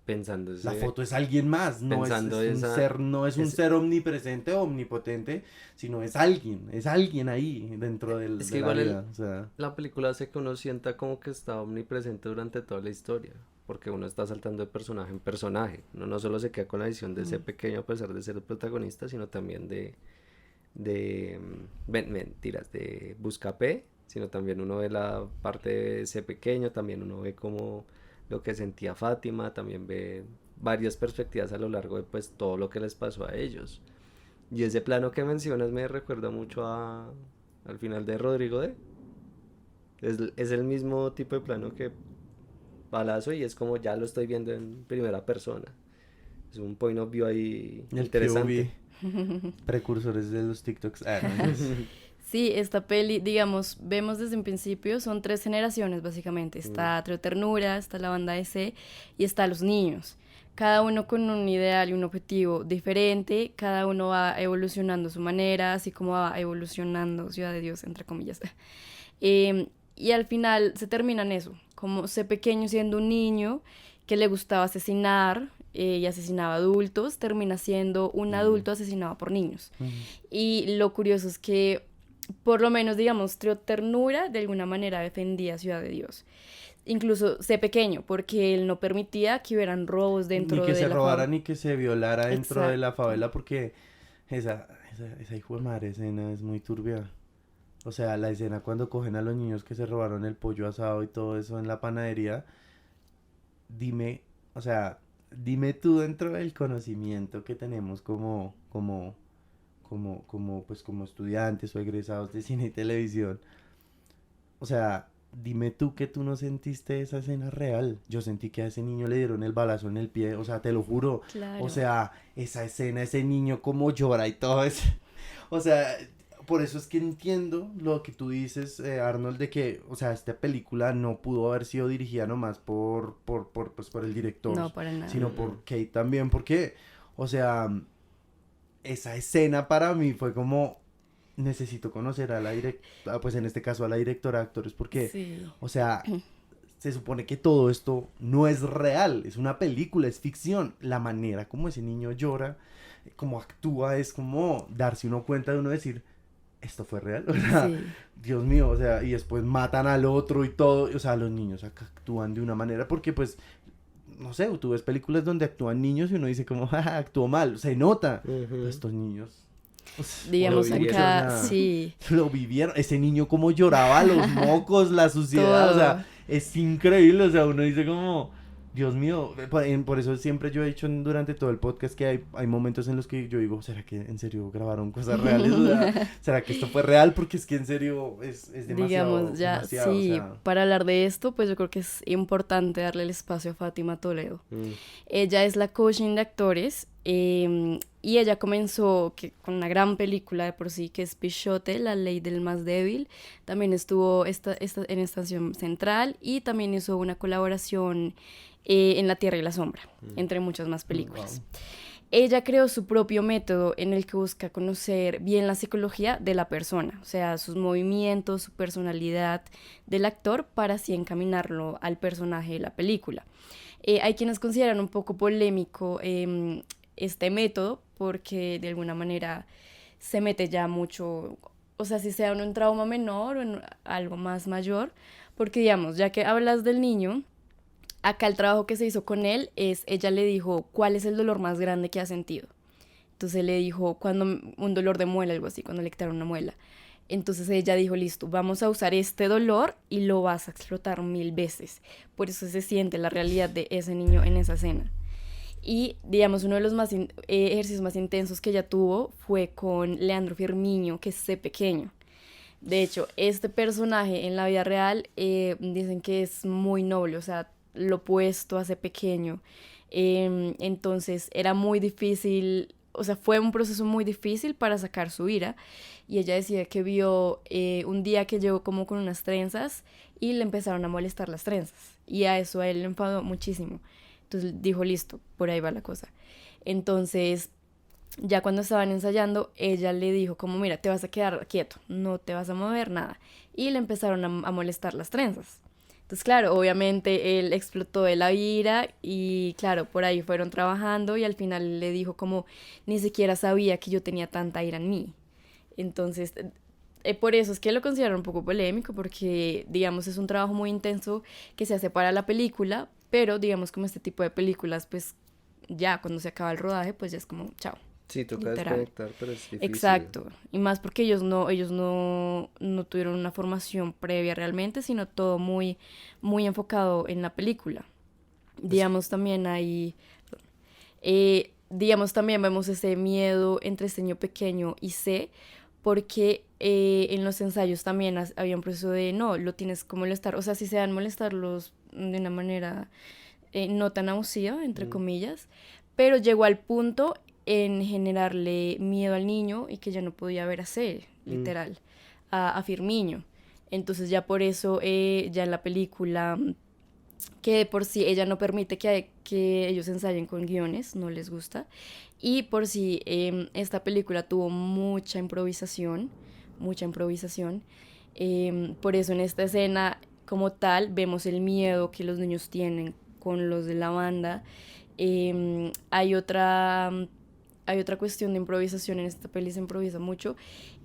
Pensando la ese, foto es alguien más, no es, pensando es un esa, ser, no es un es, ser omnipresente o omnipotente, sino es alguien ahí dentro es que de la igual vida, o sea, la película hace que uno sienta como que está omnipresente durante toda la historia, porque uno está saltando de personaje en personaje, uno no solo se queda con la visión de ese Mm. pequeño a pesar de ser el protagonista, sino también mentiras, de Buscapé, sino también uno ve la parte de ese pequeño, también uno ve como lo que sentía Fátima, también ve varias perspectivas a lo largo de pues todo lo que les pasó a ellos. Y ese plano que mencionas me recuerda mucho al final de Rodrigo D. Es el mismo tipo de plano que Balazo y es como ya lo estoy viendo en primera persona. Es un point of view ahí el interesante. POV, precursores de los TikToks, no mentiras. Sí, esta peli, digamos, vemos desde un principio, son tres generaciones básicamente. Mm. Está Trio Ternura, está la banda S y está los niños. Cada uno con un ideal y un objetivo diferente, cada uno va evolucionando a su manera, así como va evolucionando Ciudad de Dios, entre comillas. Y al final se termina en eso, como ese pequeño siendo un niño que le gustaba asesinar y asesinaba adultos, termina siendo un Mm. adulto asesinado por niños. Ujú. Y lo curioso es que, por lo menos, digamos, Trio Ternura de alguna manera defendía Ciudad de Dios. Incluso sé pequeño, porque él no permitía que hubieran robos Ni dentro que de se la robara favela. ni que se violara dentro de la Exacto. favela porque esa hijo de madre escena es muy turbia. O sea, la escena cuando cogen a los niños que se robaron el pollo asado y todo eso en la panadería, dime, o sea, dime tú dentro del conocimiento que tenemos pues como estudiantes o egresados de cine y televisión, o sea, dime tú que tú no sentiste esa escena real. Yo sentí que a ese niño le dieron el balazo en el pie, o sea, te lo juro. O Claro. sea, esa escena, ese niño como llora y todo eso. O sea, por eso es que entiendo lo que tú dices, Arnold, de que, o sea, esta película no pudo haber sido dirigida nomás pues, por el director, No, para nada. sino Mm. por Kate también, porque, o sea, esa escena para mí fue como, necesito conocer a la directora, pues en este caso a la directora de actores, porque, Sí. o sea, se supone que todo esto no es real, es una película, es ficción. La manera como ese niño llora, como actúa, es como darse uno cuenta de uno decir, esto fue real, o sea, Sí. Dios mío, o sea, y después matan al otro y todo, o sea, los niños acá actúan de una manera, porque pues, no sé, tú ves películas donde actúan niños y uno dice como, jaja, actuó mal, se nota, pero estos niños, Digamos Lo vivieron. acá, o sea, sí, lo vivieron, ese niño como lloraba, los mocos, la suciedad, o todo. sea, es increíble, o sea, uno dice como, Dios mío, por eso siempre yo he dicho durante todo el podcast que hay momentos en los que yo digo, ¿será que en serio grabaron cosas reales? O sea, ¿será que esto fue real? Porque es que en serio es demasiado, Digamos, ya, demasiado, o sí, sea, para hablar de esto, pues yo creo que es importante darle el espacio a Fátima Toledo. Mm. Ella es la coaching de actores y ella comenzó con una gran película de por sí que es Pichote, La Ley del Más Débil. También estuvo en Estación Central y también hizo una colaboración en La Tierra y la Sombra, entre muchas más películas. wow. Ella creó su propio método en el que busca conocer bien la psicología de la persona, o sea, sus movimientos, su personalidad del actor para así encaminarlo al personaje de la película. Hay quienes consideran un poco polémico este método porque de alguna manera se mete ya mucho, o sea, si sea en un trauma menor o en algo más mayor, porque digamos, ya que hablas del niño, acá el trabajo que se hizo con él es, ella le dijo, ¿cuál es el dolor más grande que ha sentido? Entonces le dijo, cuando un dolor de muela, algo así, cuando le quitaron una muela. Entonces ella dijo, listo, vamos a usar este dolor y lo vas a explotar 1000 veces. Por eso se siente la realidad de ese niño en esa escena. Y, digamos, uno de los ejercicios más intensos que ella tuvo fue con Leandro Firmiño, que es C pequeño. De hecho, este personaje en la vida real dicen que es muy noble, o sea, lo opuesto a C pequeño. Entonces era muy difícil, o sea, fue un proceso muy difícil para sacar su ira. Y ella decía que vio un día que llegó como con unas trenzas y le empezaron a molestar las trenzas. Y a eso a él le enfadó muchísimo. Entonces dijo, listo, por ahí va la cosa. Entonces, ya cuando estaban ensayando, ella le dijo como, mira, te vas a quedar quieto, no te vas a mover nada. Y le empezaron a molestar las trenzas. Entonces, claro, obviamente él explotó de la ira y, claro, por ahí fueron trabajando y al final le dijo como, ni siquiera sabía que yo tenía tanta ira en mí. Entonces, por eso es que lo considero un poco polémico porque, digamos, es un trabajo muy intenso que se hace para la película, pero, digamos, como este tipo de películas, pues ya cuando se acaba el rodaje, pues ya es como, chao. Sí, toca Literal. desconectar, pero es difícil. Exacto, y más porque ellos no tuvieron una formación previa realmente, sino todo muy, muy enfocado en la película. Digamos también hay, digamos también vemos ese miedo entre este niño pequeño y C, porque en los ensayos también había un proceso de no, lo tienes que molestar, o sea, si se dan molestarlos de una manera no tan abusiva, entre comillas, pero llegó al punto en generarle miedo al niño y que ya no podía ver a C, literal, a Firmiño. Entonces ya por eso, ya en la película, que de por sí ella no permite que ellos ensayen con guiones, no les gusta, y por sí esta película tuvo mucha improvisación, por eso en esta escena como tal vemos el miedo que los niños tienen con los de la banda. Hay otra cuestión de improvisación en esta peli, se improvisa mucho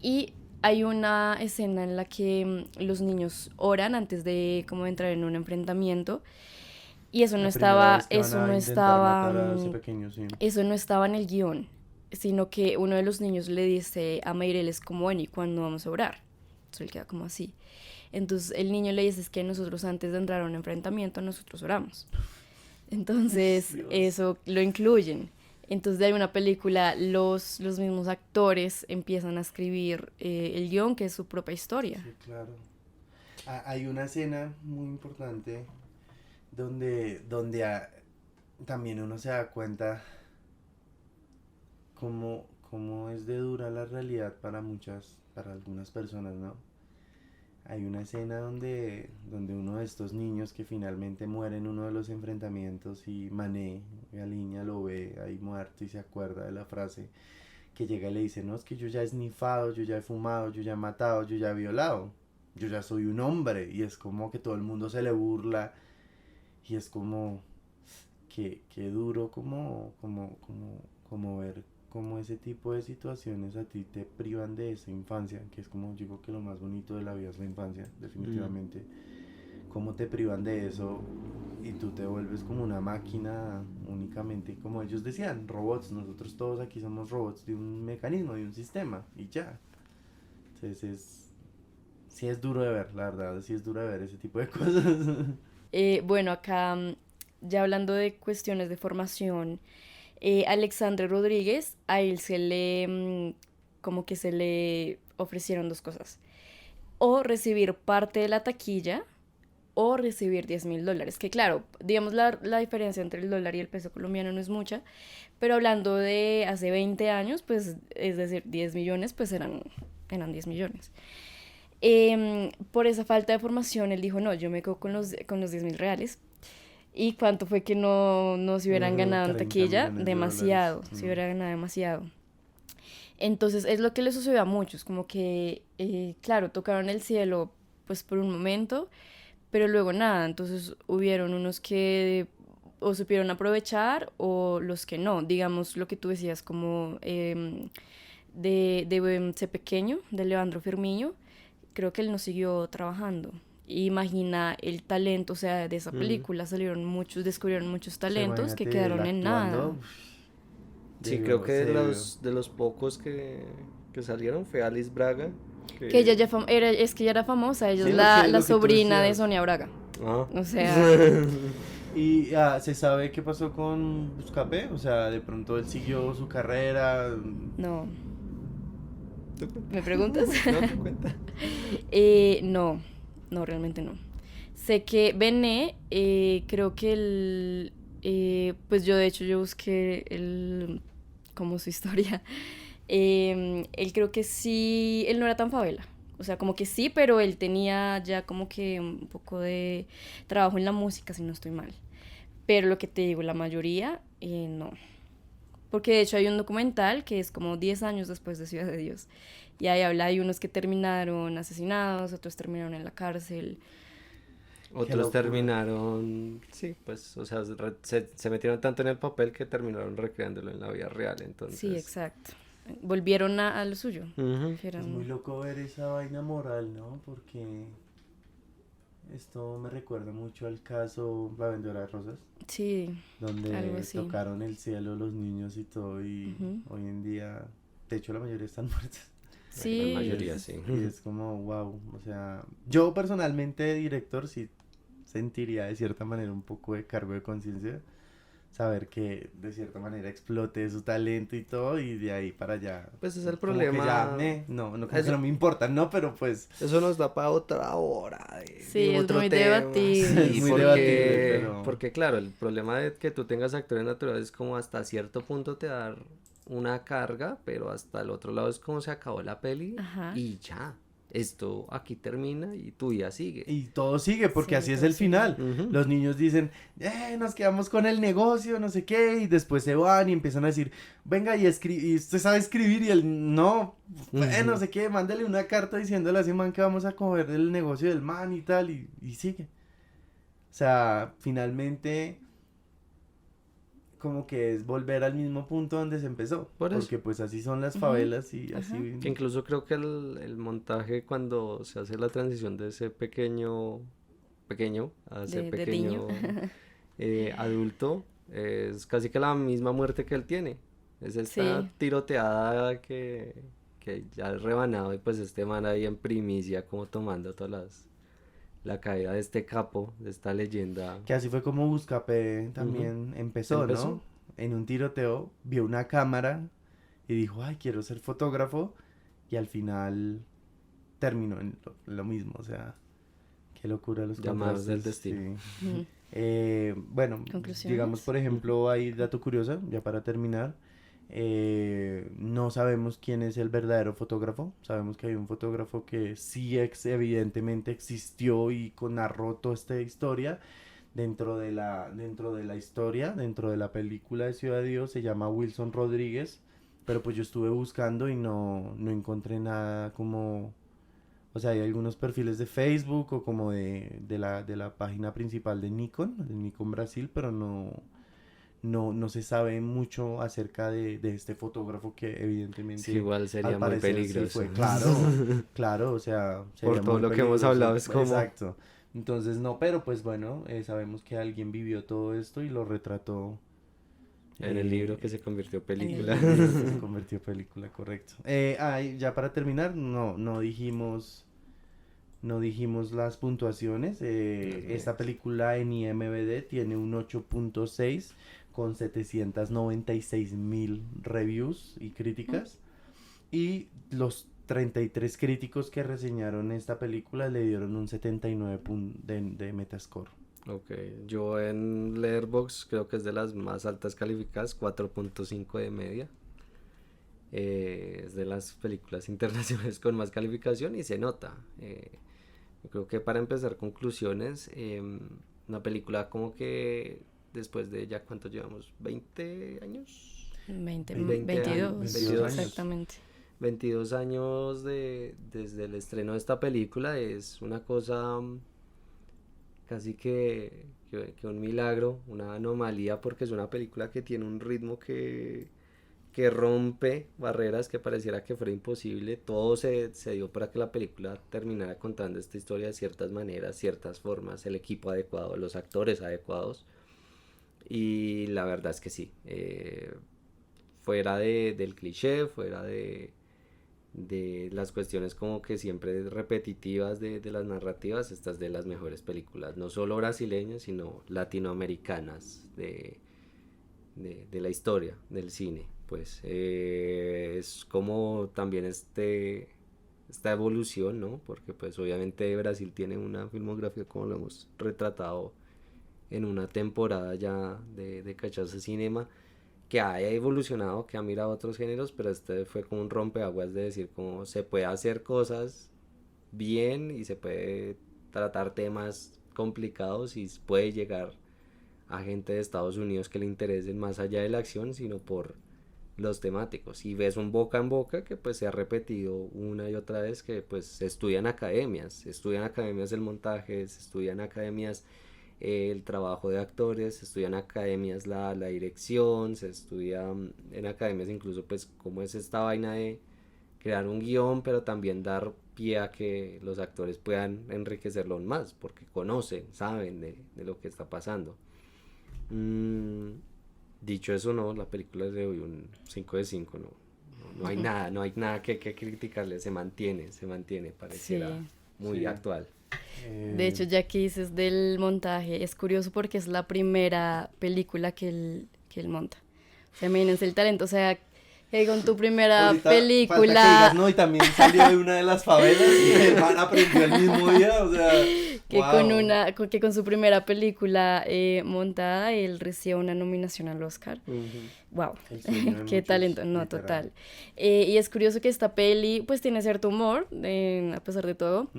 y hay una escena en la que los niños oran antes de como entrar en un enfrentamiento y eso no La primera vez estaba, que van a intentar matar a ese pequeño, sí. eso no estaba en el guión, sino que uno de los niños le dice a Mayreles como, bueno, ¿y cuándo vamos a orar? Entonces él queda como así. Entonces el niño le dice, es que nosotros antes de entrar a un enfrentamiento, nosotros oramos. Entonces Dios. eso lo incluyen. Entonces de una película los mismos actores empiezan a escribir el guión, que es su propia historia. Sí, claro. Hay una escena muy importante donde también uno se da cuenta cómo es de dura la realidad para algunas personas, ¿no? Hay una escena donde uno de estos niños que finalmente muere en uno de los enfrentamientos y Mané, Galiña, lo ve ahí muerto y se acuerda de la frase que llega y le dice, no, es que yo ya he snifado, yo ya he fumado, yo ya he matado, yo ya he violado, yo ya soy un hombre, y es como que todo el mundo se le burla, y es como, que duro como ver cómo ese tipo de situaciones a ti te privan de esa infancia, que es como digo que lo más bonito de la vida es la infancia, definitivamente, cómo te privan de eso y tú te vuelves como una máquina únicamente, como ellos decían, robots, nosotros todos aquí somos robots de un mecanismo, de un sistema y ya. Entonces sí es duro de ver, la verdad, sí es duro de ver ese tipo de cosas. Bueno, acá ya hablando de cuestiones de formación, Alexandre Rodríguez, a él como que se le ofrecieron dos cosas, o recibir parte de la taquilla o recibir $10.000, que claro, digamos la diferencia entre el dólar y el peso colombiano no es mucha, pero hablando de hace 20 años, pues es decir, 10 millones, pues eran 10 millones. Por esa falta de formación, él dijo, no, yo me quedo con los 10.000 reales. ¿Y cuánto fue que no se hubieran ganado en 30 taquilla? millones de Demasiado, dólares. se hubiera ganado demasiado. Entonces es lo que le sucedió a muchos, como que, claro, tocaron el cielo pues por un momento, pero luego nada, entonces hubieron unos que o supieron aprovechar o los que no, digamos lo que tú decías como de C Pequeño, de Leandro Firmiño, creo que él no siguió trabajando. Imagina el talento, o sea, de esa película descubrieron muchos O sea, talentos que imagínate él quedaron en nada. actuando, Sí, creo que se de los pocos que salieron fue Alice Braga. Que ella ya es que ella era famosa, ella Sí, es lo que la tú sobrina de decías. Sonia Braga. Ah. O sea, Y ¿se sabe qué pasó con Buscapé? O sea, de pronto él siguió su carrera. no. ¿Tú cuenta? ¿Me preguntas? No, te cuenta. No, realmente no. Sé que Bené, creo que pues yo de hecho yo busqué como su historia. Él creo que sí, él no era tan favela. O sea, como que sí, pero él tenía ya como que un poco de trabajo en la música, si no estoy mal. Pero lo que te digo, la mayoría, no. Porque de hecho hay un documental que es como 10 años después de Ciudad de Dios. Y ahí habla, hay unos que terminaron asesinados, otros terminaron en la cárcel. Otros locura. terminaron, sí, pues, o sea, se metieron tanto en el papel que terminaron recreándolo en la vida real, entonces. Sí, exacto. Volvieron a lo suyo. Ujú. Que Es eran- muy loco ver esa vaina moral, ¿no? Porque esto me recuerda mucho al caso La Vendedora de Rosas, Sí, donde algo así. tocaron el cielo los niños y todo, y Ujú. hoy en día, de hecho la mayoría están muertos. La Sí, mayoría, sí. Y es como, wow, o sea, yo personalmente, director, sí sentiría de cierta manera un poco de cargo de conciencia, saber que de cierta manera explote su talento y todo, y de ahí para allá. Pues es el como que problema. ya, no, como que Eso- no me importa, ¿no? Pero pues, Eso nos da para otra hora Sí, de es otro muy tema. debatible. Sí, Es muy porque, debatible, pero- porque claro, el problema de que tú tengas actores naturales es como hasta cierto punto te da una carga, pero hasta el otro lado es como se acabó la peli Ajá. y ya. Esto aquí termina y tu vida sigue. y todo sigue, porque Sí, así es todo el sigue. final. Ujú. Los niños dicen, nos quedamos con el negocio, no sé qué, y después se van y empiezan a decir, venga, y usted sabe escribir, y él, no, no sé qué, mándale una carta diciéndole a ese man que vamos a coger el negocio del man y tal, y sigue. O sea, finalmente, como que es volver al mismo punto donde se empezó, Por eso. porque pues así son las Ujú. favelas y Ajá. así... Que incluso creo que el montaje cuando se hace la transición de ese pequeño a ese De pequeño niño. adulto es casi que la misma muerte que él tiene. Es esta Sí. tiroteada que ya es rebanado y pues este man ahí en primicia como tomando la caída de este capo, de esta leyenda. Que así fue como Buscapé también empezó, Empezó. ¿no? En un tiroteo, vio una cámara y dijo, ay, quiero ser fotógrafo. Y al final terminó en lo mismo, o sea, qué locura los Llamados del contrastes, destino. sí. Ujú. Bueno, ¿Conclusiones? digamos, por ejemplo, hay dato curioso, ya para terminar. No sabemos quién es el verdadero fotógrafo. Sabemos que hay un fotógrafo que sí evidentemente existió y narró toda esta historia. Dentro de la historia, dentro de la película de Ciudad de Dios, se llama Wilson Rodríguez. pero pues yo estuve buscando y no encontré nada como, o sea, hay algunos perfiles de Facebook o como de la página principal de Nikon Brasil, pero no se sabe mucho acerca de este fotógrafo que Sí, evidentemente igual al sería muy parecer sí peligroso. fue, claro, claro, o sea, Por sería todo muy lo que hemos peligroso, hablado, es como... exacto. Entonces no, pero pues bueno, sabemos que alguien vivió todo esto y lo retrató En el libro que eh, se convirtió en En el película. en el libro que se convirtió en película, correcto. Ya para terminar, no dijimos las puntuaciones. Esta película en IMDb tiene un 8.6 con 796.000 reviews y críticas. Y los 33 críticos que reseñaron esta película le dieron un 79 de Metascore. Ok, yo en Letterboxd creo que es de las más altas calificadas, 4.5 de media. Es de las películas internacionales con más calificación y se nota. Yo creo que para empezar conclusiones, una película como que después de ya, ¿cuánto llevamos? ¿20 años? 22, 22 años. exactamente. 22 años desde el estreno de esta película es una cosa casi que un milagro, una anomalía, porque es una película que tiene un ritmo que rompe barreras, que pareciera que fuera imposible. Todo se dio para que la película terminara contando esta historia de ciertas maneras, ciertas formas, el equipo adecuado, los actores adecuados. Y la verdad es que sí, fuera del cliché, fuera de las cuestiones como que siempre repetitivas de las narrativas, esta es de las mejores películas, no solo brasileñas, sino latinoamericanas de la historia del cine. Pues es como también esta evolución, ¿no? Porque pues obviamente Brasil tiene una filmografía, como lo hemos retratado en una temporada ya de Cachaça Cinema, que ha evolucionado, que ha mirado otros géneros, pero este fue como un rompeaguas de decir cómo se puede hacer cosas bien y se puede tratar temas complicados y puede llegar a gente de Estados Unidos que le interesen más allá de la acción, sino por los temáticos. Y ves un boca en boca que pues se ha repetido una y otra vez, que pues se estudian academias del montaje, se estudian academias el trabajo de actores, se estudia en academias la dirección, se estudia en academias incluso pues cómo es esta vaina de crear un guión, pero también dar pie a que los actores puedan enriquecerlo aún más, porque conocen, saben de lo que está pasando. Dicho eso, no, la película es de hoy un 5 de 5, no hay nada, no hay nada que criticarle, se mantiene, pareciera Sí. muy Sí. actual. De hecho, ya que dices del montaje, es curioso porque es la primera película que él monta. O sea, imagínense el talento, o sea, que con tu primera Ahorita falta que película... digas, no, y también salió de una de las favelas y el man aprendió el mismo día, o sea, que con su primera película montada, él recibe una nominación al Oscar. Wow, El sueño de qué muchos, talento, no, literal. total. Y es curioso que esta peli, pues tiene cierto humor, a pesar de todo.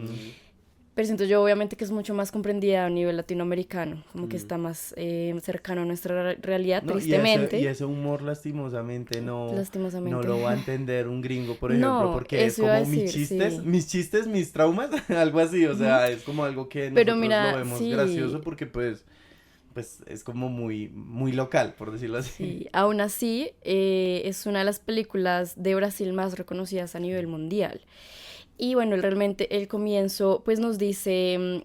Pero siento yo obviamente que es mucho más comprendida a nivel latinoamericano, como que está más cercano a nuestra realidad, No, tristemente. y ese humor lastimosamente no Lastimosamente. lo va a entender un gringo, por ejemplo, No, porque es eso iba a como decir, sí. mis chistes, mis traumas, algo así, o sea, es como algo que Pero nosotros mira, lo vemos sí. gracioso porque pues es como muy, muy local, por decirlo así. Sí, aún así, es una de las películas de Brasil más reconocidas a nivel mundial. Y bueno, realmente el comienzo pues nos dice,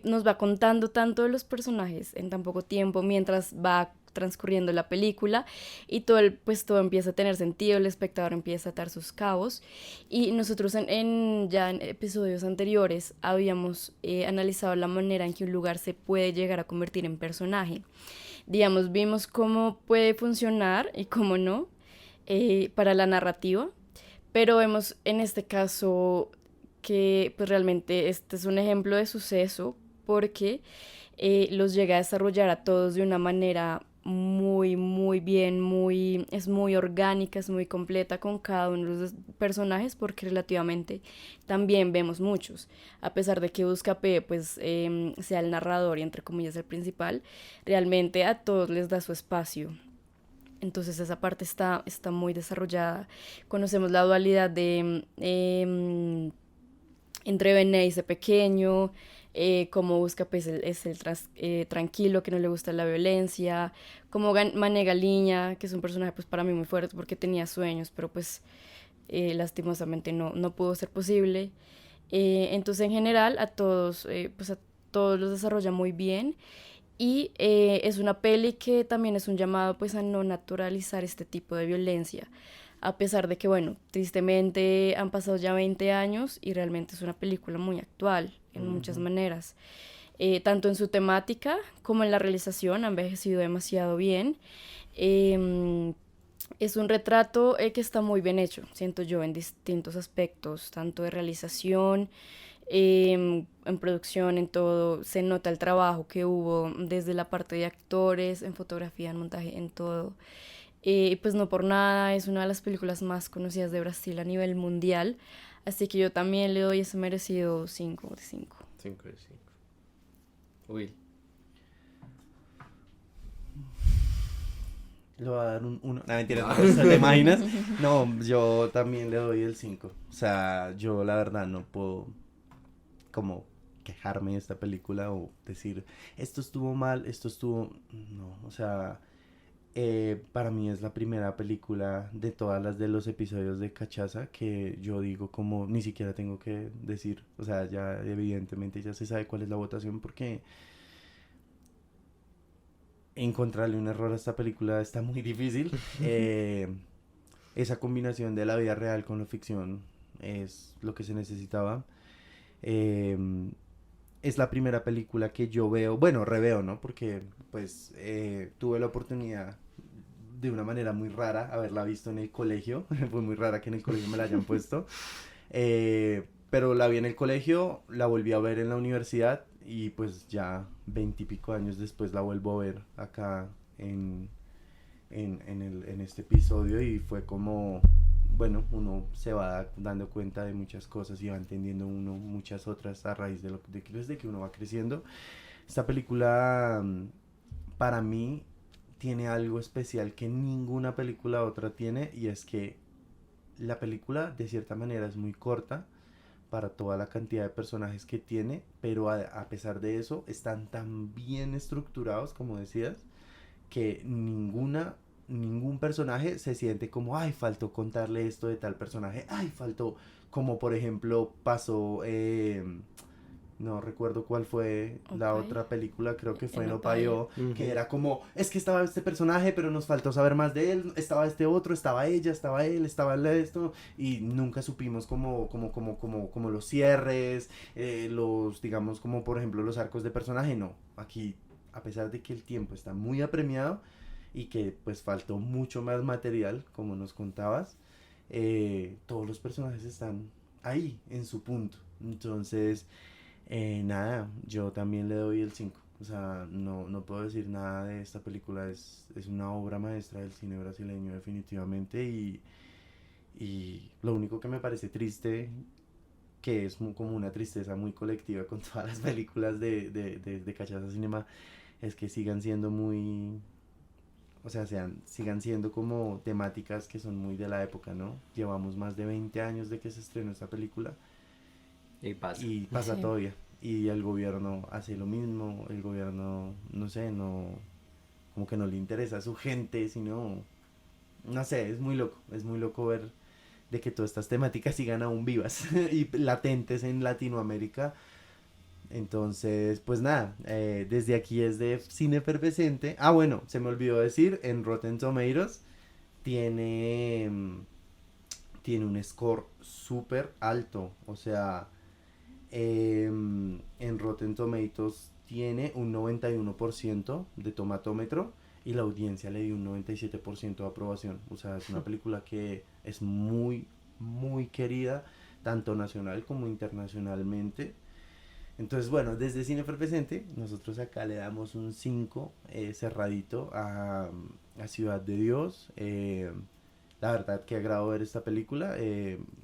nos va contando tanto de los personajes en tan poco tiempo mientras va transcurriendo la película y pues todo empieza a tener sentido, el espectador empieza a atar sus cabos y nosotros ya en episodios anteriores habíamos analizado la manera en que un lugar se puede llegar a convertir en personaje. Digamos, vimos cómo puede funcionar y cómo no para la narrativa. Pero vemos en este caso que pues realmente este es un ejemplo de suceso porque los llega a desarrollar a todos de una manera muy, muy bien, es muy orgánica, es muy completa con cada uno de los personajes porque relativamente también vemos muchos. A pesar de que Buscapé pues sea el narrador y entre comillas el principal, realmente a todos les da su espacio. Entonces esa parte está muy desarrollada. Conocemos la dualidad de entre Bené ese pequeño, cómo busca pues es el tranquilo, que no le gusta la violencia, cómo Mané Galiña, que es un personaje pues para mí muy fuerte porque tenía sueños, pero pues lastimosamente no pudo ser posible. Entonces en general a todos, pues a todos los desarrolla muy bien y es una peli que también es un llamado pues a no naturalizar este tipo de violencia, a pesar de que, bueno, tristemente han pasado ya 20 años y realmente es una película muy actual en muchas maneras. Tanto en su temática como en la realización ha envejecido demasiado bien. Es un retrato que está muy bien hecho, siento yo, en distintos aspectos, tanto de realización, en producción, en todo. Se nota el trabajo que hubo desde la parte de actores, en fotografía, en montaje, en todo. Pues no por nada, es una de las películas más conocidas de Brasil a nivel mundial, así que yo también le doy ese merecido 5 de 5. 5 de 5. Will. Le voy a dar un 1. No, mentira, no, ¿te imaginas? No, yo también le doy el 5. O sea, yo la verdad no puedo como quejarme de esta película o decir, esto estuvo mal, esto estuvo... No, o sea, para mí es la primera película de todas las de los episodios de Cachaza que yo digo como ni siquiera tengo que decir. O sea, ya evidentemente ya se sabe cuál es la votación porque encontrarle un error a esta película está muy difícil. Esa combinación de la vida real con la ficción es lo que se necesitaba. Eh, es la primera película que yo veo, bueno, reveo, ¿no? Porque pues tuve la oportunidad de una manera muy rara haberla visto en el colegio. Fue muy rara que en el colegio me la hayan puesto. Pero la vi en el colegio, la volví a ver en la universidad y pues ya 20 y pico años después la vuelvo a ver acá en este episodio y fue como, bueno, uno se va dando cuenta de muchas cosas y va entendiendo uno muchas otras a raíz desde que uno va creciendo. Esta película para mí tiene algo especial que ninguna película otra tiene y es que la película de cierta manera es muy corta para toda la cantidad de personajes que tiene, pero a pesar de eso están tan bien estructurados, como decías, que ningún personaje se siente como, ay, faltó contarle esto de tal personaje, ay, faltó, como por ejemplo pasó, no recuerdo cuál fue la otra película, creo que fue en Opayo, que era como, es que estaba este personaje, pero nos faltó saber más de él, estaba este otro, estaba ella, estaba él, estaba esto, y nunca supimos como los cierres, los, digamos, como por ejemplo los arcos de personaje, no, aquí, a pesar de que el tiempo está muy apremiado, y que pues faltó mucho más material, como nos contabas, todos los personajes están ahí, en su punto, entonces... nada, yo también le doy el 5. O sea, no puedo decir nada de esta película. Es una obra maestra del cine brasileño definitivamente. Y lo único que me parece triste, que es como una tristeza muy colectiva con todas las películas de Cachaza Cinema, es que sigan siendo muy... O sea, sigan siendo como temáticas que son muy de la época, ¿no? Llevamos más de 20 años de que se estrenó esta película. Y pasa. Y pasa todavía. Y el gobierno hace lo mismo. El gobierno, no sé, como que no le interesa a su gente, sino, no sé, es muy loco. Es muy loco ver de que todas estas temáticas sigan aún vivas y latentes en Latinoamérica. Entonces, pues nada, desde aquí es de Cine Efervescente. Ah, bueno, se me olvidó decir, en Rotten Tomatoes tiene un score súper alto. O sea... en Rotten Tomatoes tiene un 91% de tomatómetro y la audiencia le dio un 97% de aprobación. O sea, es una película que es muy, muy querida, tanto nacional como internacionalmente. Entonces, bueno, desde Cine Efervescente, nosotros acá le damos un 5 cerradito a Ciudad de Dios. La verdad que agrado ver esta película.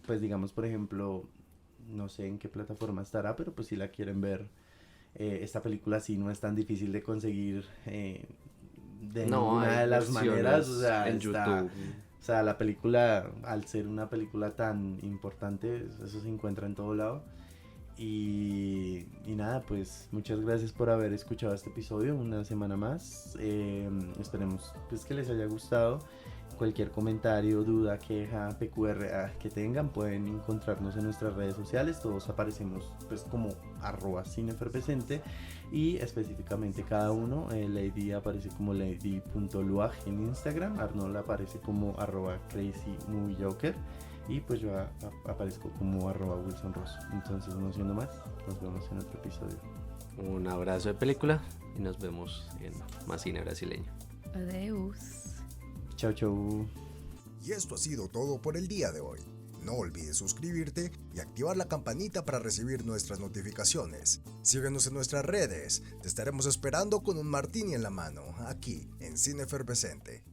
Pues digamos, por ejemplo... No sé en qué plataforma estará, pero pues si la quieren ver, esta película sí no es tan difícil de conseguir de No, ninguna hay de las maneras, o versiones sea, en está, YouTube. o sea, la película, al ser una película tan importante, eso se encuentra en todo lado. Y nada, pues muchas gracias por haber escuchado este episodio una semana más. Esperemos pues, que les haya gustado. Cualquier comentario, duda, queja, PQR que tengan, pueden encontrarnos en nuestras redes sociales. Todos aparecemos pues como @cineefervescente y específicamente cada uno. Lady aparece como lady.luag en Instagram, Arnold aparece como @crazymoviejoker y pues yo aparezco como @wilsonross. Entonces, no siendo más, nos vemos en otro episodio. Un abrazo de película y nos vemos en más cine brasileño. Adeus. Chau, chau. Y esto ha sido todo por el día de hoy. No olvides suscribirte y activar la campanita para recibir nuestras notificaciones. Síguenos en nuestras redes, te estaremos esperando con un martini en la mano, aquí en Cine Efervescente.